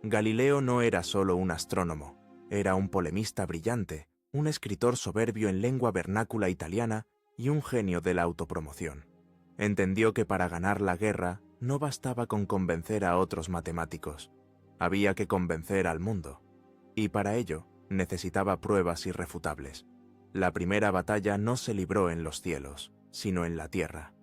Galileo no era solo un astrónomo, era un polemista brillante, un escritor soberbio en lengua vernácula italiana y un genio de la autopromoción. Entendió que para ganar la guerra no bastaba con convencer a otros matemáticos, había que convencer al mundo, y para ello necesitaba pruebas irrefutables. La primera batalla no se libró en los cielos, sino en la tierra.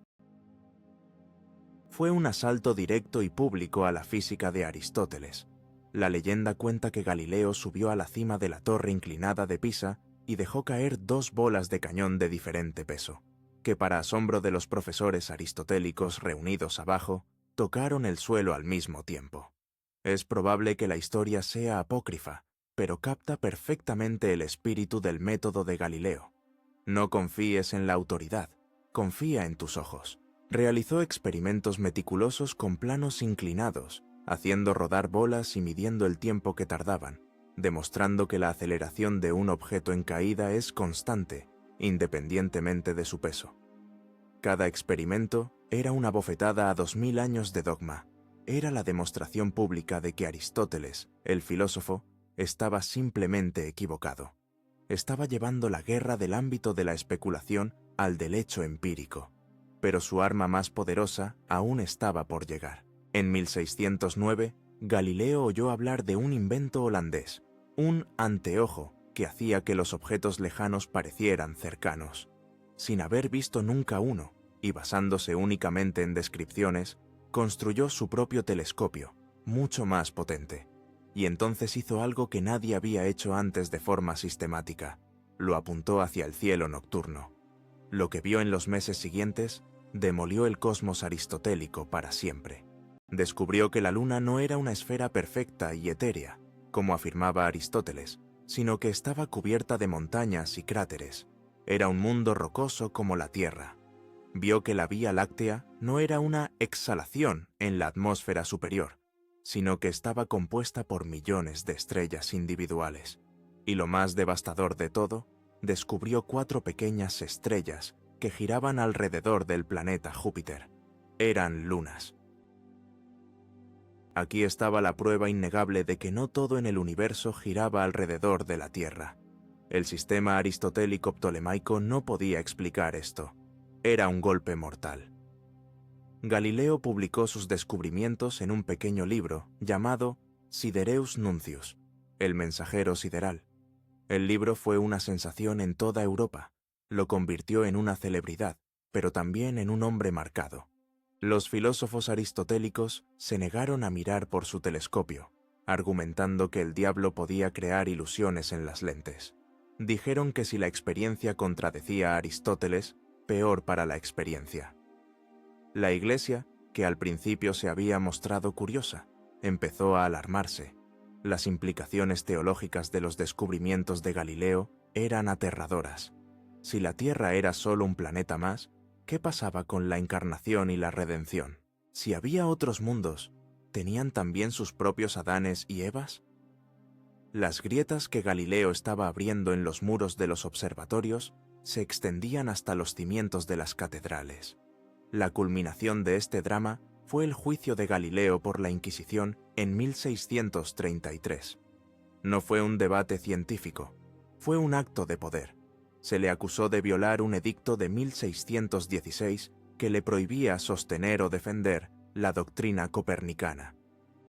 Fue un asalto directo y público a la física de Aristóteles. La leyenda cuenta que Galileo subió a la cima de la torre inclinada de Pisa y dejó caer 2 bolas de cañón de diferente peso, que para asombro de los profesores aristotélicos reunidos abajo, tocaron el suelo al mismo tiempo. Es probable que la historia sea apócrifa, pero capta perfectamente el espíritu del método de Galileo. No confíes en la autoridad, confía en tus ojos. Realizó experimentos meticulosos con planos inclinados, haciendo rodar bolas y midiendo el tiempo que tardaban, demostrando que la aceleración de un objeto en caída es constante, independientemente de su peso. Cada experimento era una bofetada a 2000 años de dogma. Era la demostración pública de que Aristóteles, el filósofo, estaba simplemente equivocado. Estaba llevando la guerra del ámbito de la especulación al del hecho empírico. Pero su arma más poderosa aún estaba por llegar. En 1609, Galileo oyó hablar de un invento holandés, un anteojo que hacía que los objetos lejanos parecieran cercanos. Sin haber visto nunca uno, y basándose únicamente en descripciones, construyó su propio telescopio, mucho más potente. Y entonces hizo algo que nadie había hecho antes de forma sistemática. Lo apuntó hacia el cielo nocturno. Lo que vio en los meses siguientes demolió el cosmos aristotélico para siempre. Descubrió que la luna no era una esfera perfecta y etérea, como afirmaba Aristóteles, sino que estaba cubierta de montañas y cráteres. Era un mundo rocoso como la Tierra. Vio que la Vía Láctea no era una exhalación en la atmósfera superior, sino que estaba compuesta por millones de estrellas individuales. Y lo más devastador de todo, descubrió 4 pequeñas estrellas que giraban alrededor del planeta Júpiter. Eran lunas. Aquí estaba la prueba innegable de que no todo en el universo giraba alrededor de la Tierra. El sistema aristotélico ptolemaico no podía explicar esto. Era un golpe mortal. Galileo publicó sus descubrimientos en un pequeño libro llamado Sidereus Nuncius, el mensajero sideral. El libro fue una sensación en toda Europa. Lo convirtió en una celebridad, pero también en un hombre marcado. Los filósofos aristotélicos se negaron a mirar por su telescopio, argumentando que el diablo podía crear ilusiones en las lentes. Dijeron que si la experiencia contradecía a Aristóteles, peor para la experiencia. La Iglesia, que al principio se había mostrado curiosa, empezó a alarmarse. Las implicaciones teológicas de los descubrimientos de Galileo eran aterradoras. Si la Tierra era solo un planeta más, ¿qué pasaba con la encarnación y la redención? Si había otros mundos, ¿tenían también sus propios Adanes y Evas? Las grietas que Galileo estaba abriendo en los muros de los observatorios se extendían hasta los cimientos de las catedrales. La culminación de este drama fue el juicio de Galileo por la Inquisición en 1633. No fue un debate científico, fue un acto de poder. Se le acusó de violar un edicto de 1616 que le prohibía sostener o defender la doctrina copernicana.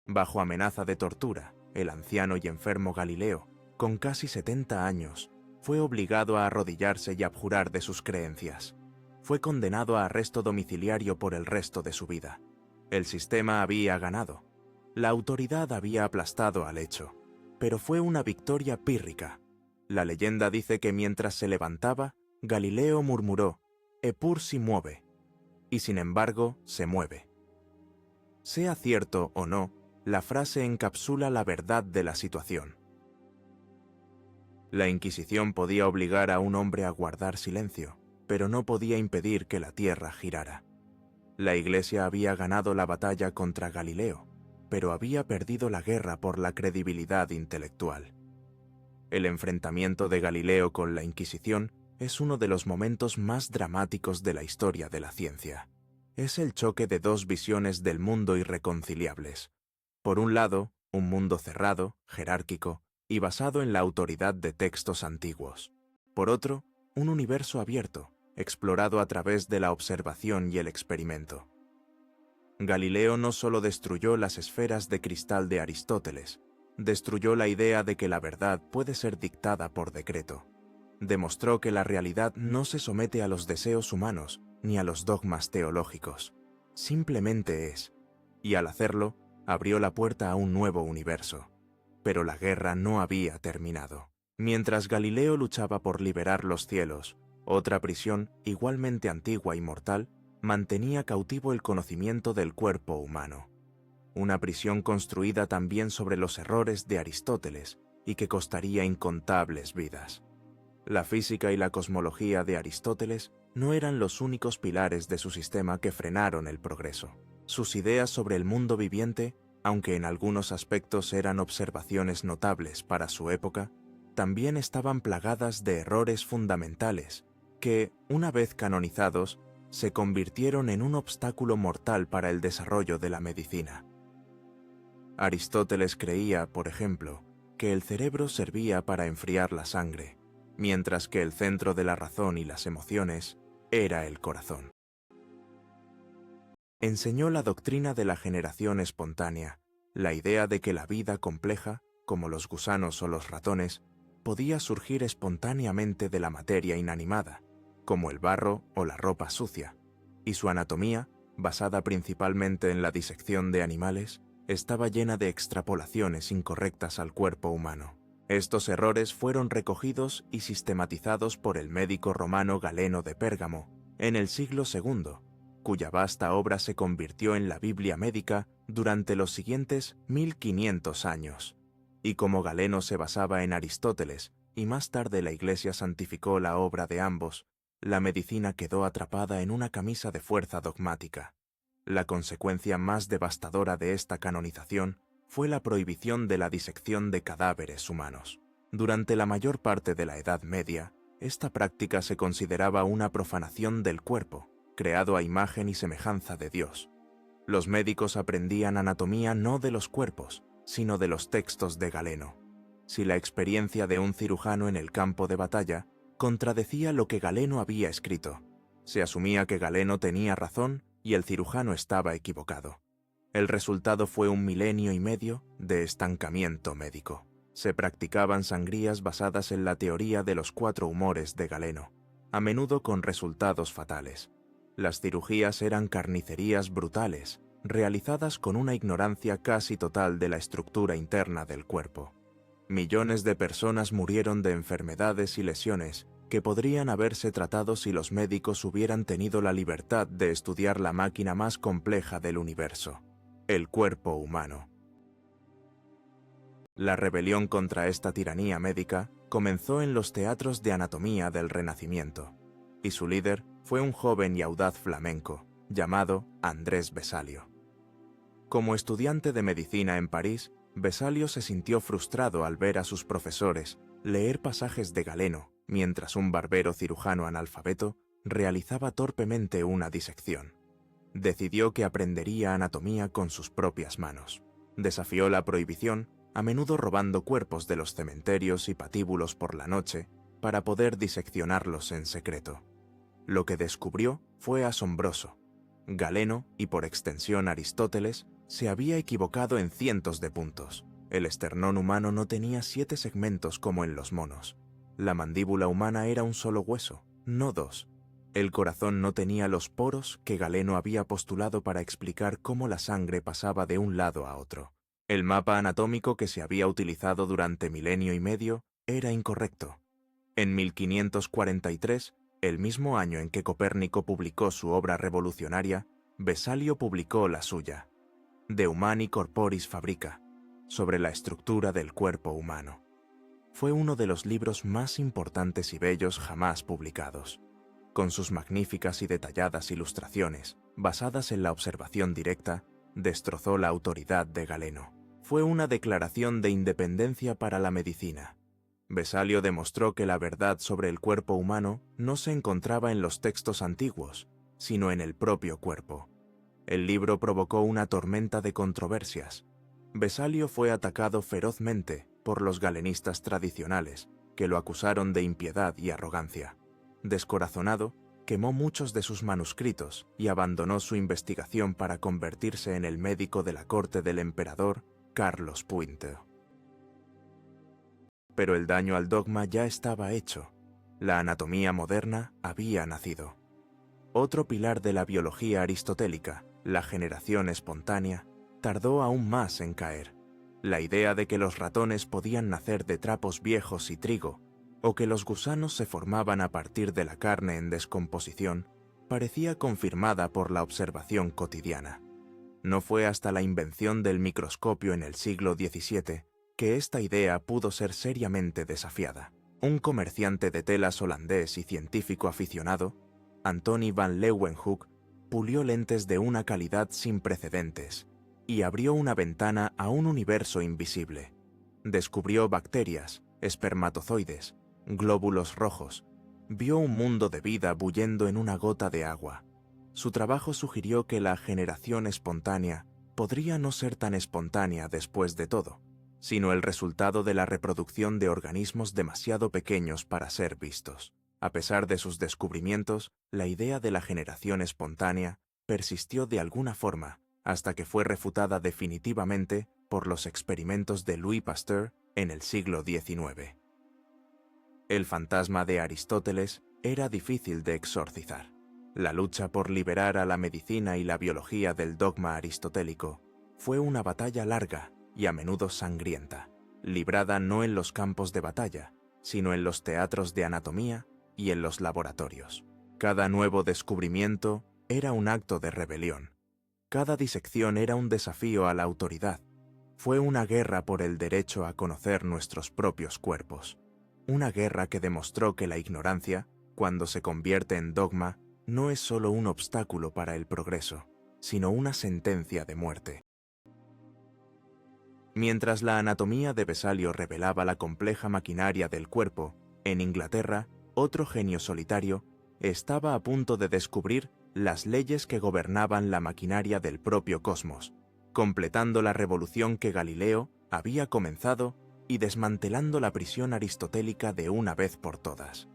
Bajo amenaza de tortura, el anciano y enfermo Galileo, con casi 70 años, fue obligado a arrodillarse y abjurar de sus creencias. Fue condenado a arresto domiciliario por el resto de su vida. El sistema había ganado. La autoridad había aplastado al hecho, pero fue una victoria pírrica. La leyenda dice que mientras se levantaba, Galileo murmuró, «Eppur si muove», y sin embargo se mueve. Sea cierto o no, la frase encapsula la verdad de la situación. La Inquisición podía obligar a un hombre a guardar silencio, pero no podía impedir que la Tierra girara. La Iglesia había ganado la batalla contra Galileo, pero había perdido la guerra por la credibilidad intelectual. El enfrentamiento de Galileo con la Inquisición es uno de los momentos más dramáticos de la historia de la ciencia. Es el choque de dos visiones del mundo irreconciliables. Por un lado, un mundo cerrado, jerárquico y basado en la autoridad de textos antiguos. Por otro, un universo abierto, explorado a través de la observación y el experimento. Galileo no solo destruyó las esferas de cristal de Aristóteles, destruyó la idea de que la verdad puede ser dictada por decreto. Demostró que la realidad no se somete a los deseos humanos ni a los dogmas teológicos. Simplemente es, y al hacerlo, abrió la puerta a un nuevo universo. Pero la guerra no había terminado. Mientras Galileo luchaba por liberar los cielos, otra prisión, igualmente antigua y mortal, mantenía cautivo el conocimiento del cuerpo humano. Una prisión construida también sobre los errores de Aristóteles y que costaría incontables vidas. La física y la cosmología de Aristóteles no eran los únicos pilares de su sistema que frenaron el progreso. Sus ideas sobre el mundo viviente, aunque en algunos aspectos eran observaciones notables para su época, también estaban plagadas de errores fundamentales que, una vez canonizados, se convirtieron en un obstáculo mortal para el desarrollo de la medicina. Aristóteles creía, por ejemplo, que el cerebro servía para enfriar la sangre, mientras que el centro de la razón y las emociones era el corazón. Enseñó la doctrina de la generación espontánea, la idea de que la vida compleja, como los gusanos o los ratones, podía surgir espontáneamente de la materia inanimada, como el barro o la ropa sucia, y su anatomía, basada principalmente en la disección de animales, estaba llena de extrapolaciones incorrectas al cuerpo humano. Estos errores fueron recogidos y sistematizados por el médico romano Galeno de Pérgamo en el siglo II, cuya vasta obra se convirtió en la Biblia médica durante los siguientes 1500 años. Y como Galeno se basaba en Aristóteles y más tarde la Iglesia santificó la obra de ambos, la medicina quedó atrapada en una camisa de fuerza dogmática. La consecuencia más devastadora de esta canonización fue la prohibición de la disección de cadáveres humanos. Durante la mayor parte de la Edad Media, esta práctica se consideraba una profanación del cuerpo, creado a imagen y semejanza de Dios. Los médicos aprendían anatomía no de los cuerpos, sino de los textos de Galeno. Si la experiencia de un cirujano en el campo de batalla contradecía lo que Galeno había escrito, se asumía que Galeno tenía razón y el cirujano estaba equivocado. El resultado fue 1,5 años de estancamiento médico. Se practicaban sangrías basadas en la teoría de los 4 humores de Galeno, a menudo con resultados fatales. Las cirugías eran carnicerías brutales, realizadas con una ignorancia casi total de la estructura interna del cuerpo. Millones de personas murieron de enfermedades y lesiones que podrían haberse tratado si los médicos hubieran tenido la libertad de estudiar la máquina más compleja del universo, el cuerpo humano. La rebelión contra esta tiranía médica comenzó en los teatros de anatomía del Renacimiento, y su líder fue un joven y audaz flamenco llamado Andrés Vesalio. Como estudiante de medicina en París, Vesalio se sintió frustrado al ver a sus profesores leer pasajes de Galeno mientras un barbero cirujano analfabeto realizaba torpemente una disección. Decidió que aprendería anatomía con sus propias manos. Desafió la prohibición, a menudo robando cuerpos de los cementerios y patíbulos por la noche para poder diseccionarlos en secreto. Lo que descubrió fue asombroso. Galeno, y por extensión Aristóteles, se había equivocado en cientos de puntos. El esternón humano no tenía 7 segmentos como en los monos. La mandíbula humana era un solo hueso, no 2. El corazón no tenía los poros que Galeno había postulado para explicar cómo la sangre pasaba de un lado a otro. El mapa anatómico que se había utilizado durante 1,5 años era incorrecto. En 1543, el mismo año en que Copérnico publicó su obra revolucionaria, Vesalio publicó la suya, De Humani Corporis Fabrica, sobre la estructura del cuerpo humano. Fue uno de los libros más importantes y bellos jamás publicados. Con sus magníficas y detalladas ilustraciones, basadas en la observación directa, destrozó la autoridad de Galeno. Fue una declaración de independencia para la medicina. Vesalio demostró que la verdad sobre el cuerpo humano no se encontraba en los textos antiguos, sino en el propio cuerpo. El libro provocó una tormenta de controversias. Vesalio fue atacado ferozmente por los galenistas tradicionales, que lo acusaron de impiedad y arrogancia. Descorazonado, quemó muchos de sus manuscritos y abandonó su investigación para convertirse en el médico de la corte del emperador Carlos V. Pero el daño al dogma ya estaba hecho. La anatomía moderna había nacido. Otro pilar de la biología aristotélica, la generación espontánea, tardó aún más en caer. La idea de que los ratones podían nacer de trapos viejos y trigo, o que los gusanos se formaban a partir de la carne en descomposición, parecía confirmada por la observación cotidiana. No fue hasta la invención del microscopio en el siglo XVII que esta idea pudo ser seriamente desafiada. Un comerciante de telas holandés y científico aficionado, Antony van Leeuwenhoek, pulió lentes de una calidad sin precedentes y abrió una ventana a un universo invisible. Descubrió bacterias, espermatozoides, glóbulos rojos, vio un mundo de vida bullendo en una gota de agua. Su trabajo sugirió que la generación espontánea podría no ser tan espontánea después de todo, sino el resultado de la reproducción de organismos demasiado pequeños para ser vistos. A pesar de sus descubrimientos, la idea de la generación espontánea persistió de alguna forma hasta que fue refutada definitivamente por los experimentos de Louis Pasteur en el siglo XIX. El fantasma de Aristóteles era difícil de exorcizar. La lucha por liberar a la medicina y la biología del dogma aristotélico fue una batalla larga y a menudo sangrienta, librada no en los campos de batalla, sino en los teatros de anatomía y en los laboratorios. Cada nuevo descubrimiento era un acto de rebelión. Cada disección era un desafío a la autoridad. Fue una guerra por el derecho a conocer nuestros propios cuerpos. Una guerra que demostró que la ignorancia, cuando se convierte en dogma, no es solo un obstáculo para el progreso, sino una sentencia de muerte. Mientras la anatomía de Vesalio revelaba la compleja maquinaria del cuerpo, en Inglaterra, otro genio solitario estaba a punto de descubrir las leyes que gobernaban la maquinaria del propio cosmos, completando la revolución que Galileo había comenzado y desmantelando la prisión aristotélica de una vez por todas.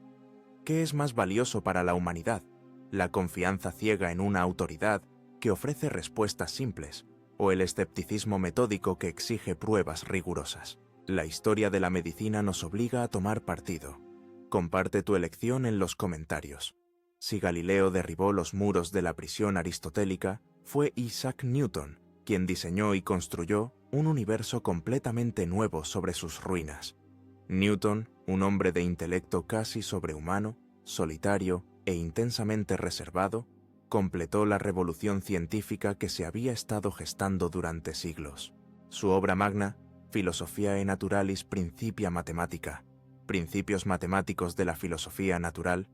¿Qué es más valioso para la humanidad? ¿La confianza ciega en una autoridad que ofrece respuestas simples o el escepticismo metódico que exige pruebas rigurosas? La historia de la medicina nos obliga a tomar partido. Comparte tu elección en los comentarios. Si Galileo derribó los muros de la prisión aristotélica, fue Isaac Newton quien diseñó y construyó un universo completamente nuevo sobre sus ruinas. Newton, un hombre de intelecto casi sobrehumano, solitario e intensamente reservado, completó la revolución científica que se había estado gestando durante siglos. Su obra magna, Philosophiae Naturalis Principia Mathematica, Principios Matemáticos de la Filosofía Natural,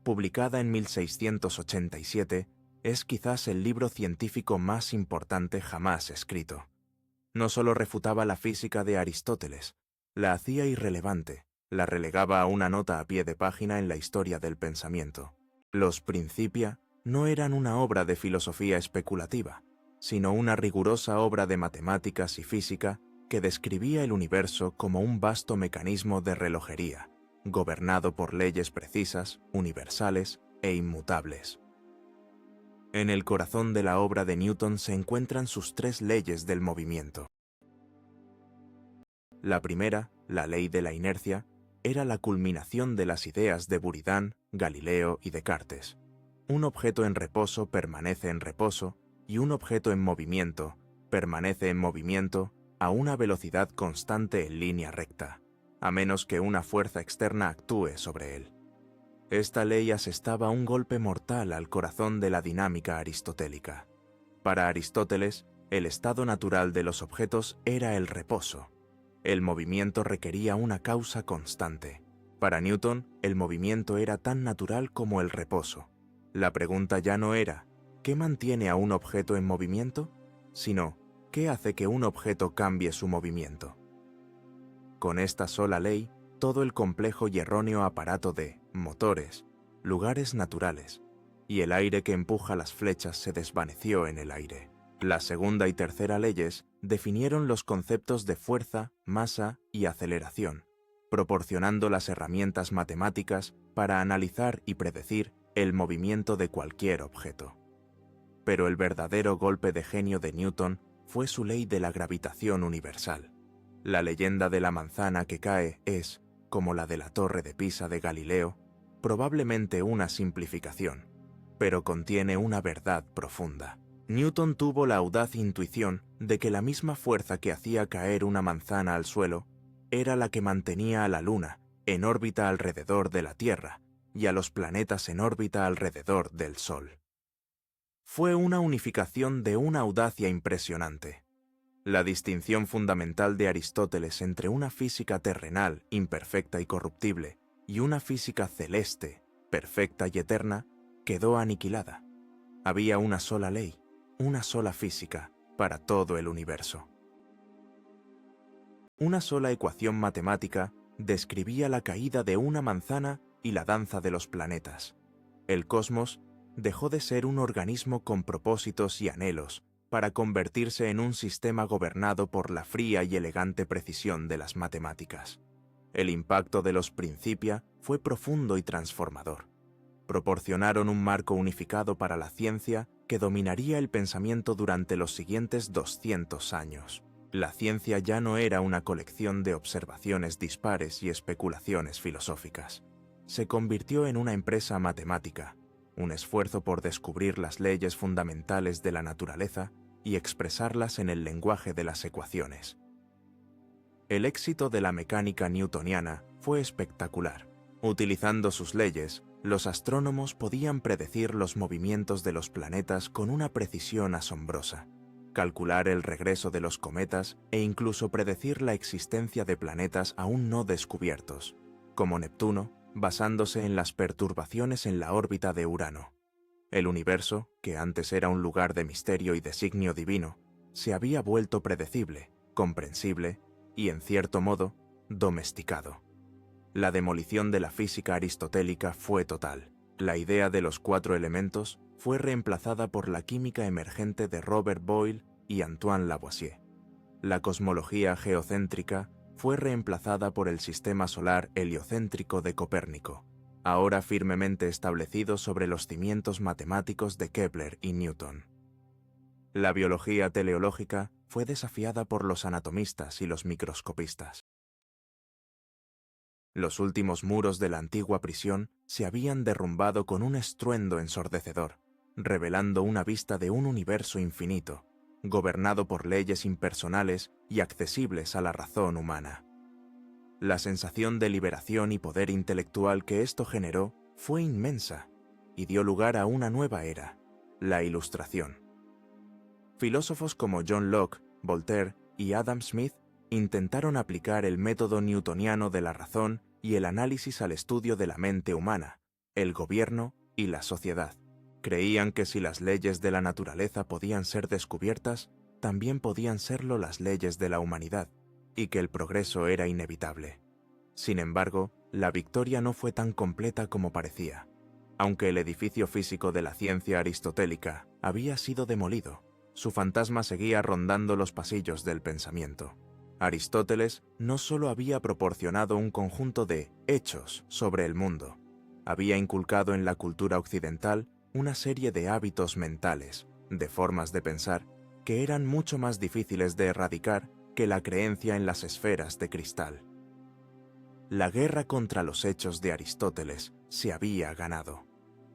publicada en 1687, es quizás el libro científico más importante jamás escrito. No solo refutaba la física de Aristóteles, la hacía irrelevante, la relegaba a una nota a pie de página en la historia del pensamiento. Los Principia no eran una obra de filosofía especulativa, sino una rigurosa obra de matemáticas y física que describía el universo como un vasto mecanismo de relojería, gobernado por leyes precisas, universales e inmutables. En el corazón de la obra de Newton se encuentran sus tres leyes del movimiento. La primera, la ley de la inercia, era la culminación de las ideas de Buridan, Galileo y Descartes. Un objeto en reposo permanece en reposo y un objeto en movimiento permanece en movimiento a una velocidad constante en línea recta, a menos que una fuerza externa actúe sobre él. Esta ley asestaba un golpe mortal al corazón de la dinámica aristotélica. Para Aristóteles, el estado natural de los objetos era el reposo. El movimiento requería una causa constante. Para Newton, el movimiento era tan natural como el reposo. La pregunta ya no era ¿qué mantiene a un objeto en movimiento?, sino ¿qué hace que un objeto cambie su movimiento? Con esta sola ley, todo el complejo y erróneo aparato de motores, lugares naturales, y el aire que empuja las flechas se desvaneció en el aire. La segunda y tercera leyes definieron los conceptos de fuerza, masa y aceleración, proporcionando las herramientas matemáticas para analizar y predecir el movimiento de cualquier objeto. Pero el verdadero golpe de genio de Newton fue su ley de la gravitación universal. La leyenda de la manzana que cae es, como la de la Torre de Pisa de Galileo, probablemente una simplificación, pero contiene una verdad profunda. Newton tuvo la audaz intuición de que la misma fuerza que hacía caer una manzana al suelo era la que mantenía a la Luna en órbita alrededor de la Tierra y a los planetas en órbita alrededor del Sol. Fue una unificación de una audacia impresionante. La distinción fundamental de Aristóteles entre una física terrenal, imperfecta y corruptible, y una física celeste, perfecta y eterna, quedó aniquilada. Había una sola ley, una sola física, para todo el universo. Una sola ecuación matemática describía la caída de una manzana y la danza de los planetas. El cosmos dejó de ser un organismo con propósitos y anhelos, para convertirse en un sistema gobernado por la fría y elegante precisión de las matemáticas. El impacto de los Principia fue profundo y transformador. Proporcionaron un marco unificado para la ciencia que dominaría el pensamiento durante los siguientes 200 años. La ciencia ya no era una colección de observaciones dispares y especulaciones filosóficas. Se convirtió en una empresa matemática, un esfuerzo por descubrir las leyes fundamentales de la naturaleza y expresarlas en el lenguaje de las ecuaciones. El éxito de la mecánica newtoniana fue espectacular. Utilizando sus leyes, los astrónomos podían predecir los movimientos de los planetas con una precisión asombrosa, calcular el regreso de los cometas e incluso predecir la existencia de planetas aún no descubiertos, como Neptuno, basándose en las perturbaciones en la órbita de Urano. El universo, que antes era un lugar de misterio y designio divino, se había vuelto predecible, comprensible y, en cierto modo, domesticado. La demolición de la física aristotélica fue total. La idea de los 4 elementos, fue reemplazada por la química emergente de Robert Boyle y Antoine Lavoisier. La cosmología geocéntrica fue reemplazada por el sistema solar heliocéntrico de Copérnico, ahora firmemente establecido sobre los cimientos matemáticos de Kepler y Newton. La biología teleológica fue desafiada por los anatomistas y los microscopistas. Los últimos muros de la antigua prisión se habían derrumbado con un estruendo ensordecedor, revelando una vista de un universo infinito, gobernado por leyes impersonales y accesibles a la razón humana. La sensación de liberación y poder intelectual que esto generó fue inmensa y dio lugar a una nueva era, la Ilustración. Filósofos como John Locke, Voltaire y Adam Smith intentaron aplicar el método newtoniano de la razón y el análisis al estudio de la mente humana, el gobierno y la sociedad. Creían que si las leyes de la naturaleza podían ser descubiertas, también podían serlo las leyes de la humanidad, y que el progreso era inevitable. Sin embargo, la victoria no fue tan completa como parecía. Aunque el edificio físico de la ciencia aristotélica había sido demolido, su fantasma seguía rondando los pasillos del pensamiento. Aristóteles no solo había proporcionado un conjunto de hechos sobre el mundo, había inculcado en la cultura occidental una serie de hábitos mentales, de formas de pensar, que eran mucho más difíciles de erradicar que la creencia en las esferas de cristal. La guerra contra los hechos de Aristóteles se había ganado,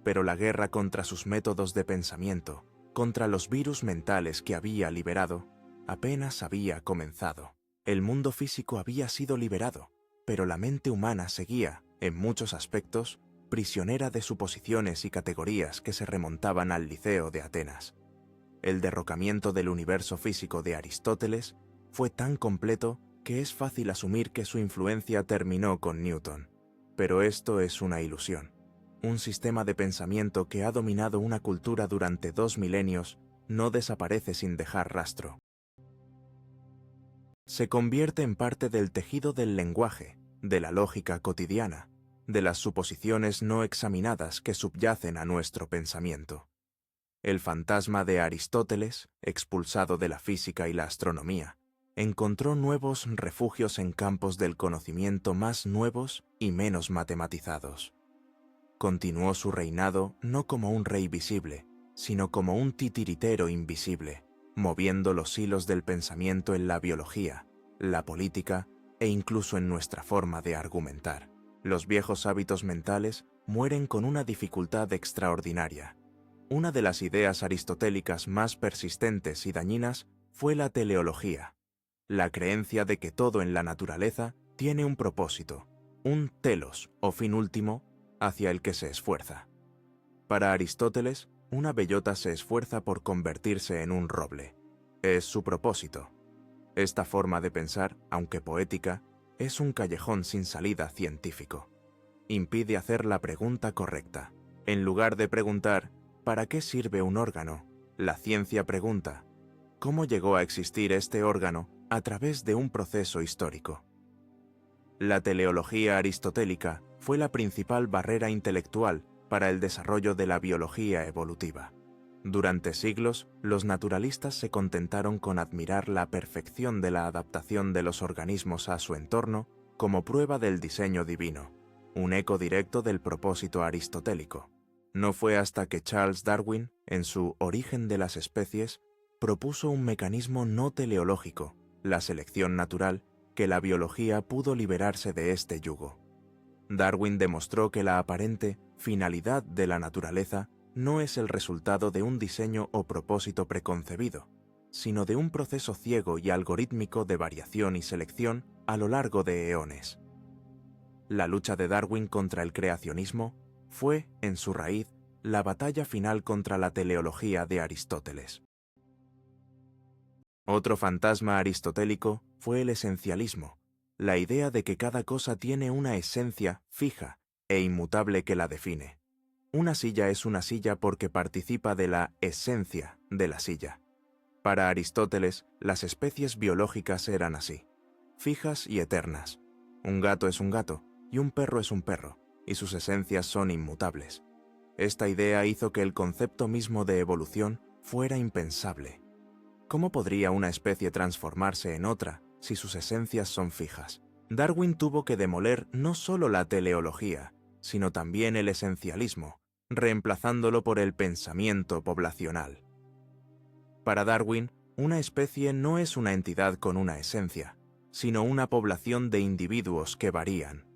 pero la guerra contra sus métodos de pensamiento, contra los virus mentales que había liberado, apenas había comenzado. El mundo físico había sido liberado, pero la mente humana seguía, en muchos aspectos, prisionera de suposiciones y categorías que se remontaban al Liceo de Atenas. El derrocamiento del universo físico de Aristóteles fue tan completo que es fácil asumir que su influencia terminó con Newton. Pero esto es una ilusión. Un sistema de pensamiento que ha dominado una cultura durante 2 milenios no desaparece sin dejar rastro. Se convierte en parte del tejido del lenguaje, de la lógica cotidiana, de las suposiciones no examinadas que subyacen a nuestro pensamiento. El fantasma de Aristóteles, expulsado de la física y la astronomía, encontró nuevos refugios en campos del conocimiento más nuevos y menos matematizados. Continuó su reinado no como un rey visible, sino como un titiritero invisible, moviendo los hilos del pensamiento en la biología, la política e incluso en nuestra forma de argumentar. Los viejos hábitos mentales mueren con una dificultad extraordinaria. Una de las ideas aristotélicas más persistentes y dañinas fue la teleología, la creencia de que todo en la naturaleza tiene un propósito, un telos o fin último hacia el que se esfuerza. Para Aristóteles, una bellota se esfuerza por convertirse en un roble. Es su propósito. Esta forma de pensar, aunque poética, es un callejón sin salida científico. Impide hacer la pregunta correcta. En lugar de preguntar ¿para qué sirve un órgano?, la ciencia pregunta ¿cómo llegó a existir este órgano a través de un proceso histórico? La teleología aristotélica fue la principal barrera intelectual para el desarrollo de la biología evolutiva. Durante siglos, los naturalistas se contentaron con admirar la perfección de la adaptación de los organismos a su entorno como prueba del diseño divino, un eco directo del propósito aristotélico. No fue hasta que Charles Darwin, en su Origen de las especies, propuso un mecanismo no teleológico, la selección natural, que la biología pudo liberarse de este yugo. Darwin demostró que la aparente finalidad de la naturaleza no es el resultado de un diseño o propósito preconcebido, sino de un proceso ciego y algorítmico de variación y selección a lo largo de eones. La lucha de Darwin contra el creacionismo fue, en su raíz, la batalla final contra la teleología de Aristóteles. Otro fantasma aristotélico fue el esencialismo, la idea de que cada cosa tiene una esencia fija e inmutable que la define. Una silla es una silla porque participa de la esencia de la silla. Para Aristóteles, las especies biológicas eran así, fijas y eternas. Un gato es un gato y un perro es un perro, y sus esencias son inmutables. Esta idea hizo que el concepto mismo de evolución fuera impensable. ¿Cómo podría una especie transformarse en otra si sus esencias son fijas? Darwin tuvo que demoler no solo la teleología, sino también el esencialismo, reemplazándolo por el pensamiento poblacional. Para Darwin, una especie no es una entidad con una esencia, sino una población de individuos que varían.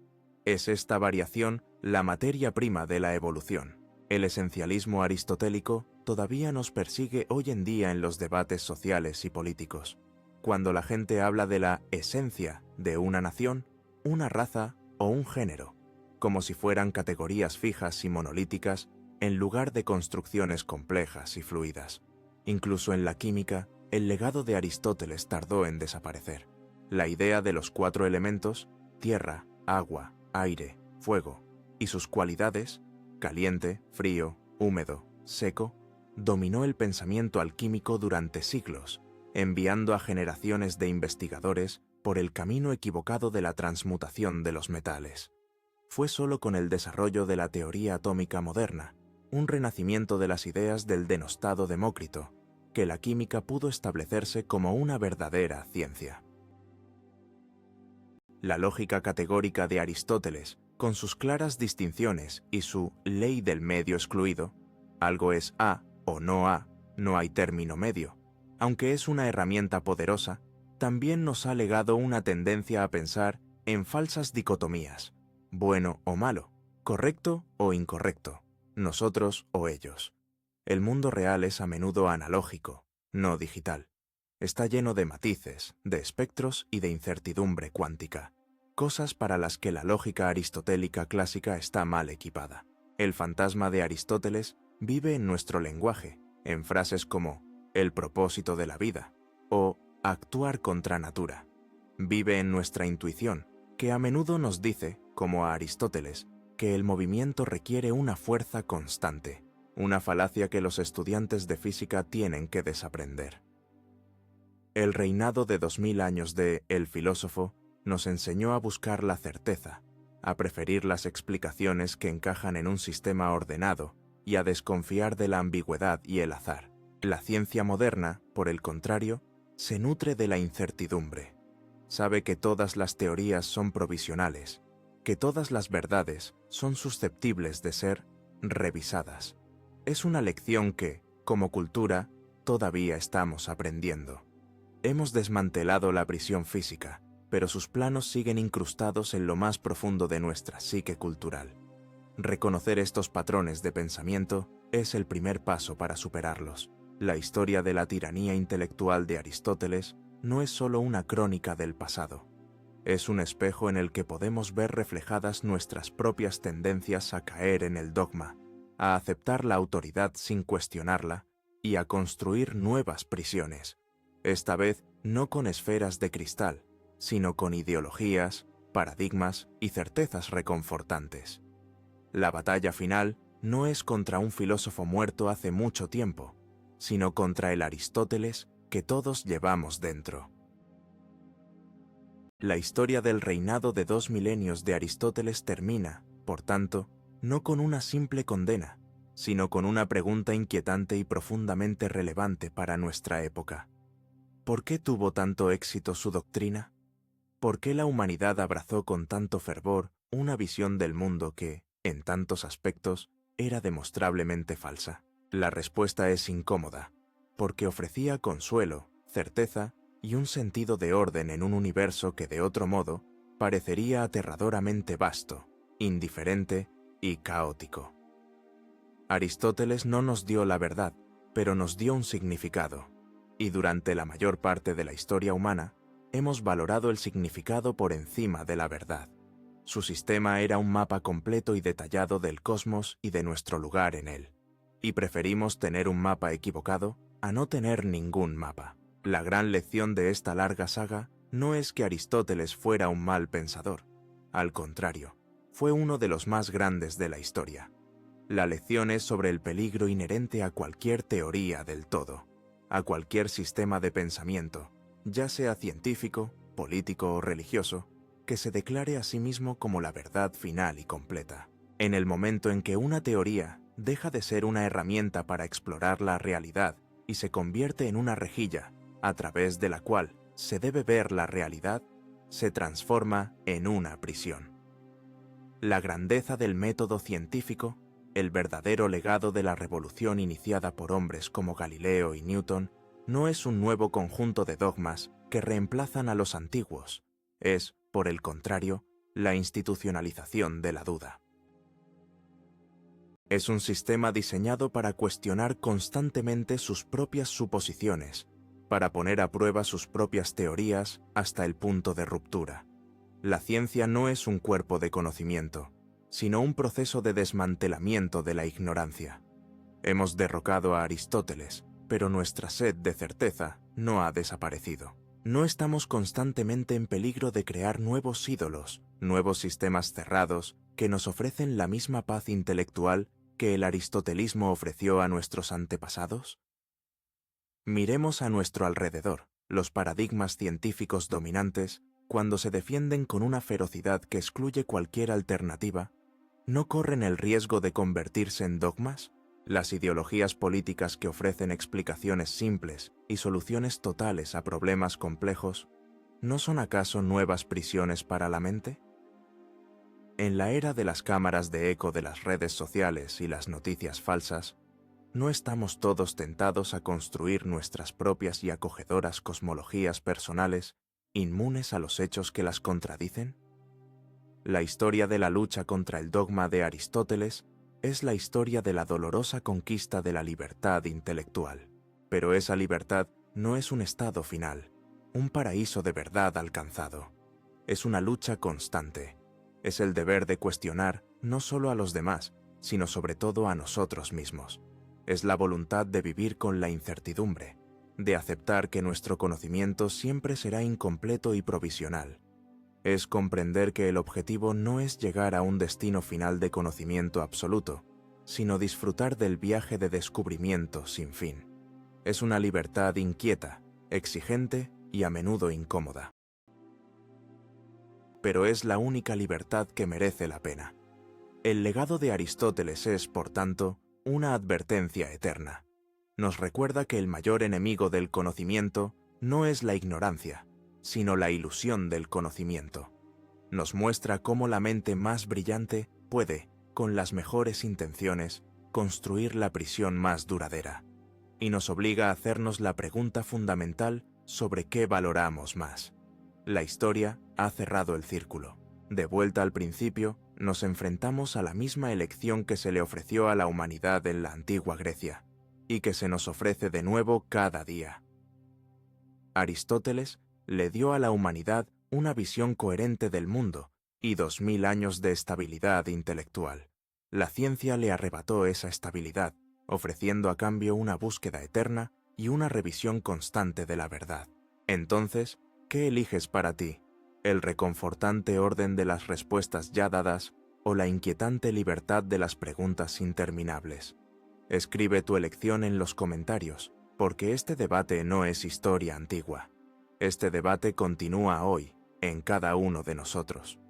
Es esta variación la materia prima de la evolución. El esencialismo aristotélico todavía nos persigue hoy en día en los debates sociales y políticos. Cuando la gente habla de la esencia de una nación, una raza o un género, como si fueran categorías fijas y monolíticas en lugar de construcciones complejas y fluidas. Incluso en la química, el legado de Aristóteles tardó en desaparecer. La idea de los 4 elementos, tierra, agua, aire, fuego, y sus cualidades, caliente, frío, húmedo, seco, dominó el pensamiento alquímico durante siglos, enviando a generaciones de investigadores por el camino equivocado de la transmutación de los metales. Fue solo con el desarrollo de la teoría atómica moderna, un renacimiento de las ideas del denostado Demócrito, que la química pudo establecerse como una verdadera ciencia. La lógica categórica de Aristóteles, con sus claras distinciones y su ley del medio excluido, algo es A o no hay término medio, aunque es una herramienta poderosa, también nos ha legado una tendencia a pensar en falsas dicotomías, bueno o malo, correcto o incorrecto, nosotros o ellos. El mundo real es a menudo analógico, no digital. Está lleno de matices, de espectros y de incertidumbre cuántica, cosas para las que la lógica aristotélica clásica está mal equipada. El fantasma de Aristóteles vive en nuestro lenguaje, en frases como el propósito de la vida o actuar contra natura. Vive en nuestra intuición, que a menudo nos dice, como a Aristóteles, que el movimiento requiere una fuerza constante, una falacia que los estudiantes de física tienen que desaprender. El reinado de 2000 años de El filósofo nos enseñó a buscar la certeza, a preferir las explicaciones que encajan en un sistema ordenado y a desconfiar de la ambigüedad y el azar. La ciencia moderna, por el contrario, se nutre de la incertidumbre. Sabe que todas las teorías son provisionales, que todas las verdades son susceptibles de ser revisadas. Es una lección que, como cultura, todavía estamos aprendiendo. Hemos desmantelado la prisión física, pero sus planos siguen incrustados en lo más profundo de nuestra psique cultural. Reconocer estos patrones de pensamiento es el primer paso para superarlos. La historia de la tiranía intelectual de Aristóteles no es solo una crónica del pasado. Es un espejo en el que podemos ver reflejadas nuestras propias tendencias a caer en el dogma, a aceptar la autoridad sin cuestionarla y a construir nuevas prisiones, esta vez no con esferas de cristal, sino con ideologías, paradigmas y certezas reconfortantes. La batalla final no es contra un filósofo muerto hace mucho tiempo, sino contra el Aristóteles que todos llevamos dentro. La historia del reinado de 2 milenios de Aristóteles termina, por tanto, no con una simple condena, sino con una pregunta inquietante y profundamente relevante para nuestra época. ¿Por qué tuvo tanto éxito su doctrina? ¿Por qué la humanidad abrazó con tanto fervor una visión del mundo que, en tantos aspectos, era demostrablemente falsa? La respuesta es incómoda, porque ofrecía consuelo, certeza y un sentido de orden en un universo que de otro modo parecería aterradoramente vasto, indiferente y caótico. Aristóteles no nos dio la verdad, pero nos dio un significado, y durante la mayor parte de la historia humana hemos valorado el significado por encima de la verdad. Su sistema era un mapa completo y detallado del cosmos y de nuestro lugar en él, y preferimos tener un mapa equivocado a no tener ningún mapa. La gran lección de esta larga saga no es que Aristóteles fuera un mal pensador. Al contrario, fue uno de los más grandes de la historia. La lección es sobre el peligro inherente a cualquier teoría del todo, a cualquier sistema de pensamiento, ya sea científico, político o religioso, que se declare a sí mismo como la verdad final y completa. En el momento en que una teoría deja de ser una herramienta para explorar la realidad y se convierte en una rejilla a través de la cual se debe ver la realidad, se transforma en una prisión. La grandeza del método científico, el verdadero legado de la revolución iniciada por hombres como Galileo y Newton, no es un nuevo conjunto de dogmas que reemplazan a los antiguos, es, por el contrario, la institucionalización de la duda. Es un sistema diseñado para cuestionar constantemente sus propias suposiciones, para poner a prueba sus propias teorías hasta el punto de ruptura. La ciencia no es un cuerpo de conocimiento, sino un proceso de desmantelamiento de la ignorancia. Hemos derrocado a Aristóteles, pero nuestra sed de certeza no ha desaparecido. No estamos constantemente en peligro de crear nuevos ídolos, nuevos sistemas cerrados que nos ofrecen la misma paz intelectual que el aristotelismo ofreció a nuestros antepasados? Miremos a nuestro alrededor. Los paradigmas científicos dominantes, cuando se defienden con una ferocidad que excluye cualquier alternativa, ¿no corren el riesgo de convertirse en dogmas? Las ideologías políticas que ofrecen explicaciones simples y soluciones totales a problemas complejos, ¿no son acaso nuevas prisiones para la mente? En la era de las cámaras de eco de las redes sociales y las noticias falsas, ¿no estamos todos tentados a construir nuestras propias y acogedoras cosmologías personales, inmunes a los hechos que las contradicen? La historia de la lucha contra el dogma de Aristóteles es la historia de la dolorosa conquista de la libertad intelectual. Pero esa libertad no es un estado final, un paraíso de verdad alcanzado. Es una lucha constante. Es el deber de cuestionar no solo a los demás, sino sobre todo a nosotros mismos. Es la voluntad de vivir con la incertidumbre, de aceptar que nuestro conocimiento siempre será incompleto y provisional. Es comprender que el objetivo no es llegar a un destino final de conocimiento absoluto, sino disfrutar del viaje de descubrimiento sin fin. Es una libertad inquieta, exigente y a menudo incómoda. Pero es la única libertad que merece la pena. El legado de Aristóteles es, por tanto, una advertencia eterna. Nos recuerda que el mayor enemigo del conocimiento no es la ignorancia, sino la ilusión del conocimiento. Nos muestra cómo la mente más brillante puede, con las mejores intenciones, construir la prisión más duradera, y nos obliga a hacernos la pregunta fundamental sobre qué valoramos más. La historia ha cerrado el círculo. De vuelta al principio, nos enfrentamos a la misma elección que se le ofreció a la humanidad en la antigua Grecia, y que se nos ofrece de nuevo cada día. Aristóteles le dio a la humanidad una visión coherente del mundo y 2000 años de estabilidad intelectual. La ciencia le arrebató esa estabilidad, ofreciendo a cambio una búsqueda eterna y una revisión constante de la verdad. Entonces, ¿qué eliges para ti? ¿El reconfortante orden de las respuestas ya dadas o la inquietante libertad de las preguntas interminables? Escribe tu elección en los comentarios, porque este debate no es historia antigua. Este debate continúa hoy, en cada uno de nosotros.